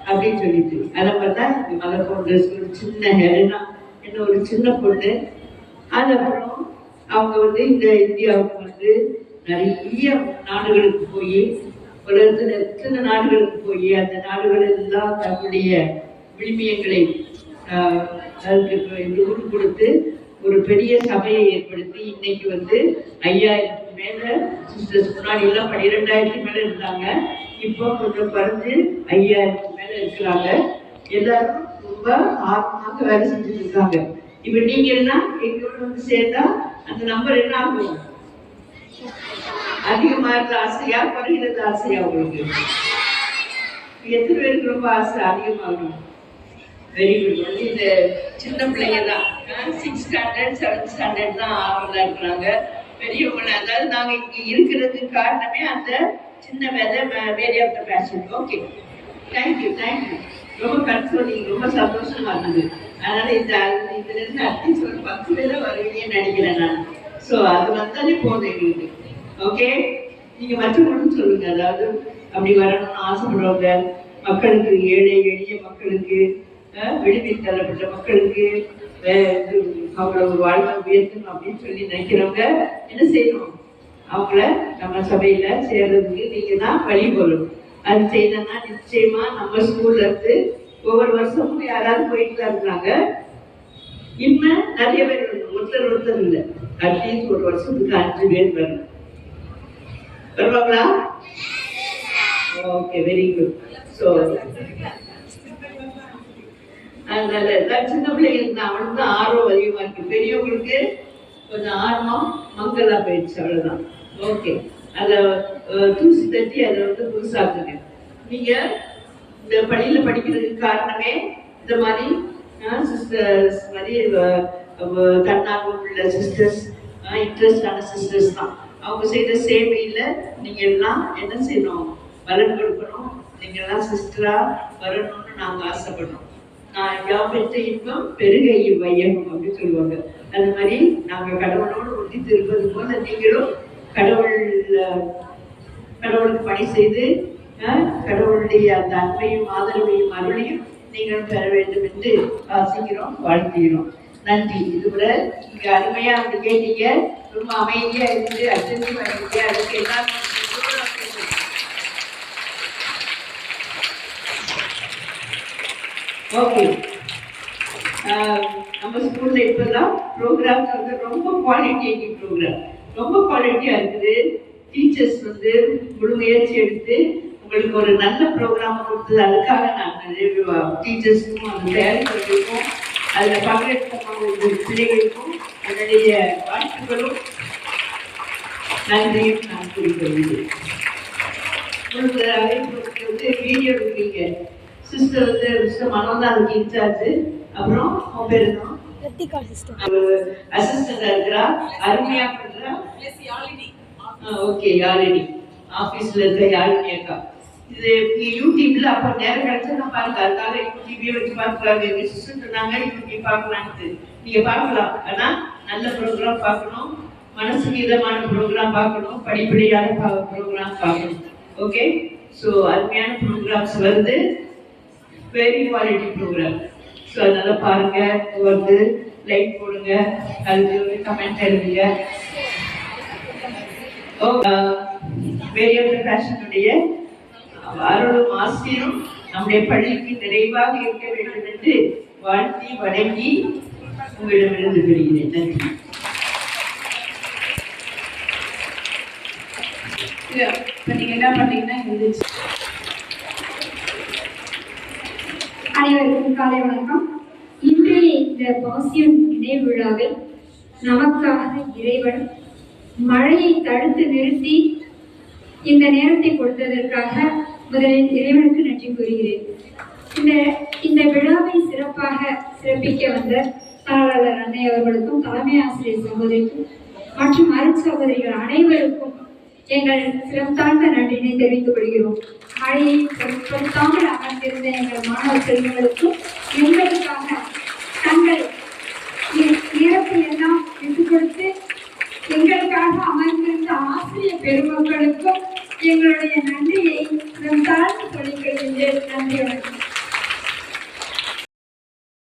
I: அப்படின்னு சொல்லிட்டு அதை பார்த்தா மலை பொண்ணு ஒரு சின்ன ஹெலனா என்ன ஒரு சின்ன பொண்ணு. அதுக்கப்புறம் அவங்க வந்து இந்த இந்தியாவுக்கு வந்து நிறைய நாடுகளுக்கு போய் உலகத்துல எத்தனை நாடுகளுக்கு போய் அந்த நாடுகள் எல்லாம் தன்னுடைய விளிமியங்களை அதுக்கு கொடுத்து ஒரு பெரிய சபையை ஏற்படுத்தி இன்னைக்கு வந்து 5000க்கு மேல சிஸ்டர்ஸ், முன்னாடி எல்லாம் 12,000க்கு மேல இருந்தாங்க. இப்போ கொஞ்சம் குறைஞ்சு 5000க்கு மேல இருக்கிறாங்க. எல்லாரும் ரொம்ப ஆர்வமாக வேலை செஞ்சுட்டு இருக்காங்க. இப்ப நீங்க எல்லாம் எங்களோட வந்து சேர்ந்தா அந்த நம்பர் என்ன ஆகும்? அதிகமா இருந்த ஆசையா குறைகிறது ஆசையா? உங்களுக்கு எத்தனை பேருக்கு ரொம்ப ஆசை அதிகமாகணும்? Very good. வந்து இந்த சின்ன பிள்ளைங்க தான் 6th ஸ்டாண்டர்ட் 7th ஸ்டாண்டர்ட் தான் ஆர்வலா இருக்கிறாங்க. பெரியவங்க அதாவது நாங்க இங்க இருக்கிறதுக்கு காரணமே அந்த சின்ன வேலை of the passion. Okay, thank you. ரொம்ப கன்சோலிங், ரொம்ப சந்தோஷமா இருந்தது. அதனால இதுல இருந்து அட்லீஸ்ட் ஒரு 10 பேரை வருவீங்கன்னு நினைக்கிறேன் நான். ஸோ அது வந்தாலே போதும் எங்களுக்கு. ஓகே, நீங்க மற்றவங்களும் சொல்லுங்க. அதாவது அப்படி வரணும்னு ஆசைப்படுறவங்க, மக்களுக்கு, ஏழை எளிய மக்களுக்கு, விடுதலை தள்ளப்பட்ட மக்களுக்கு அவங்கள ஒரு வாழ்க்கை உயர்த்தணும் அப்படின்னு சொல்லி நினைக்கிறவங்க என்ன செய்யணும்? அவங்கள நம்ம சபையில சேர்றதுக்கு நீங்க தான் வழி போகணும். அது செய்யணும்னா நிச்சயமா நம்ம ஸ்கூல்ல இருந்து ஒவ்வொரு வருஷமும் யாராவது போயிட்டு தான் இருக்கிறாங்க. இன்னும் நிறைய பேர் ஒருத்தர் இல்லை, அட்லீஸ்ட் ஒரு வருஷத்துக்கு 5 பேர் வரணும். வருவாங்களா? Okay, very good. ஸோ அதனால சின்ன பிள்ளைங்களுக்கு அவனுக்கு தான் ஆர்வம் அதிகமா இருக்கு. பெரியவங்களுக்கு கொஞ்சம் ஆர்வம் மங்கலா போயிடுச்சு, அவ்வளவுதான். ஓகே, அதை தூசி தட்டி அதை வந்து புதுசாக்குங்க. நீங்க இந்த பள்ளியில படிக்கிறதுக்கு காரணமே இந்த மாதிரி சிஸ்டர்ஸ் மாதிரி தன்னார்வம் உள்ள சிஸ்டர்ஸ், இன்ட்ரெஸ்டான சிஸ்டர்ஸ் தான். அவங்க செய்த சேவையில நீங்க எல்லாம் என்ன செய்யணும்? பலன் கொடுக்கணும். நீங்க எல்லாம் சிஸ்டரா வரணும்னு நாங்க ஆசைப்படுறோம். பெற்ற இன்பம் பெருகை வையகம் அப்படின்னு சொல்லுவாங்க. அது மாதிரி நாங்க கடவுளோடு ஒட்டித்து இருப்பது போல நீங்களும் கடவுளுக்கு பணி செய்து கடவுளுடைய அந்த அன்பையும் ஆதரவையும் அருளையும் நீங்களும் பெற வேண்டும் என்று ஆசிக்கிறோம், வாழ்த்துகிறோம். நன்றி. இதுவரை நீங்க அருமையா வந்து கேட்டீங்க. ரொம்ப அமைதியா இருந்து அட்டென்டிவா இருக்கு. அதுக்கு எல்லாரும் ஓகே. நம்ம ஸ்கூல்ல இப்பதான் ப்ரோக்ராம்ஸ் வந்து ரொம்ப குவாலிட்டியான ப்ரோக்ராம், ரொம்ப குவாலிட்டியா இருக்குது. டீச்சர்ஸ் வந்து முழு முயற்சி எடுத்து உங்களுக்கு ஒரு நல்ல ப்ரோக்ராம் கொடுத்தது. அதுக்காக நாங்கள் டீச்சர்ஸ்க்கும் அந்த தயாரிப்பவர்களுக்கும் அதில் பங்கேற்க பிள்ளைகளுக்கும் அதனுடைய வாழ்த்துக்களும் நன்றியும் நான் கூறிக்கொள்கிறேன். உங்களுக்கு அழைப்பு வந்து வீடியோ எடுக்கிறீங்க. சிஸ்டர் வந்து மிஸ்டர் மனோதா அதுக்கு இன்சார்ஜ். அப்புறம் உன் பேரு தான் அசிஸ்டண்டா இருக்கிறா, அருமையா பண்றா. ஓகே, யாழினி ஆபீஸ்ல இருக்க யாழினி அக்கா. இது யூடியூப்ல அப்போ நேரம் கிடைச்சா நான் பாருங்க. அதுக்காக யூடியூபே வச்சு பார்க்கலாங்க. எங்க சிஸ்டர் சொன்னாங்க யூடியூப் பார்க்கலான்ட்டு. நீங்க பார்க்கலாம். ஆனா நல்ல ப்ரோக்ராம் பார்க்கணும், மனசுக்கு இதமான ப்ரோக்ராம் பார்க்கணும், படிப்படியான ப்ரோக்ராம் பார்க்கணும். ஓகே, ஸோ அருமையான ப்ரோக்ராம்ஸ் வருது, வெரி குவாலிட்டி ப்ரோக்ராம். ஸோ அதனால பாருங்க, வந்து லைக் போடுங்க, அதுக்கு கமெண்ட் எழுதுங்க. வேரியபிள் ஃபேஷனுடைய அருளும் ஆசிரியரும் நம்முடைய பள்ளிக்கு நிறைவாக இருக்க வேண்டும் என்று வாழ்த்தி வணங்கி உங்களிடமிருந்து பெறுகிறேன். நன்றி.
C: இப்போ நீங்கள் என்ன பண்ணீங்கன்னா இருந்துச்சு.
J: அனைவருக்கும் காலை வணக்கம். இன்றைய இந்த பாசியம் நினைவு விழாவில் நமக்காக இறைவன் மழையை தடுத்து நிறுத்தி இந்த நேரத்தை கொடுத்ததற்காக முதலில் இறைவனுக்கு நன்றி கூறுகிறேன். இந்த விழாவை சிறப்பாக சிறப்பிக்க வந்த தாளாளர் அன்னை அவர்களுக்கும், தலைமை ஆசிரியர் சகோதரிக்கும் மற்றும் அருட்சகோதரிகள் அனைவருக்கும் எங்கள் சிறந்தாழ்ந்த நன்றினை தெரிவித்துக் கொள்கிறோம். மழையை பொருட்படுத்தாமல் அமர்ந்திருந்த எங்கள் மாணவ செல்வங்களுக்கும், எங்களுக்காக தங்கள் நேரத்தை எல்லாம் விட்டுக் கொடுத்து எங்களுக்காக அமர்ந்திருந்த ஆசிரியர் பெருமக்களுக்கும் எங்களுடைய நன்றியை தாழ்ந்து சொல்லிக் கொள்கின்றேன். நன்றி வணக்கம்.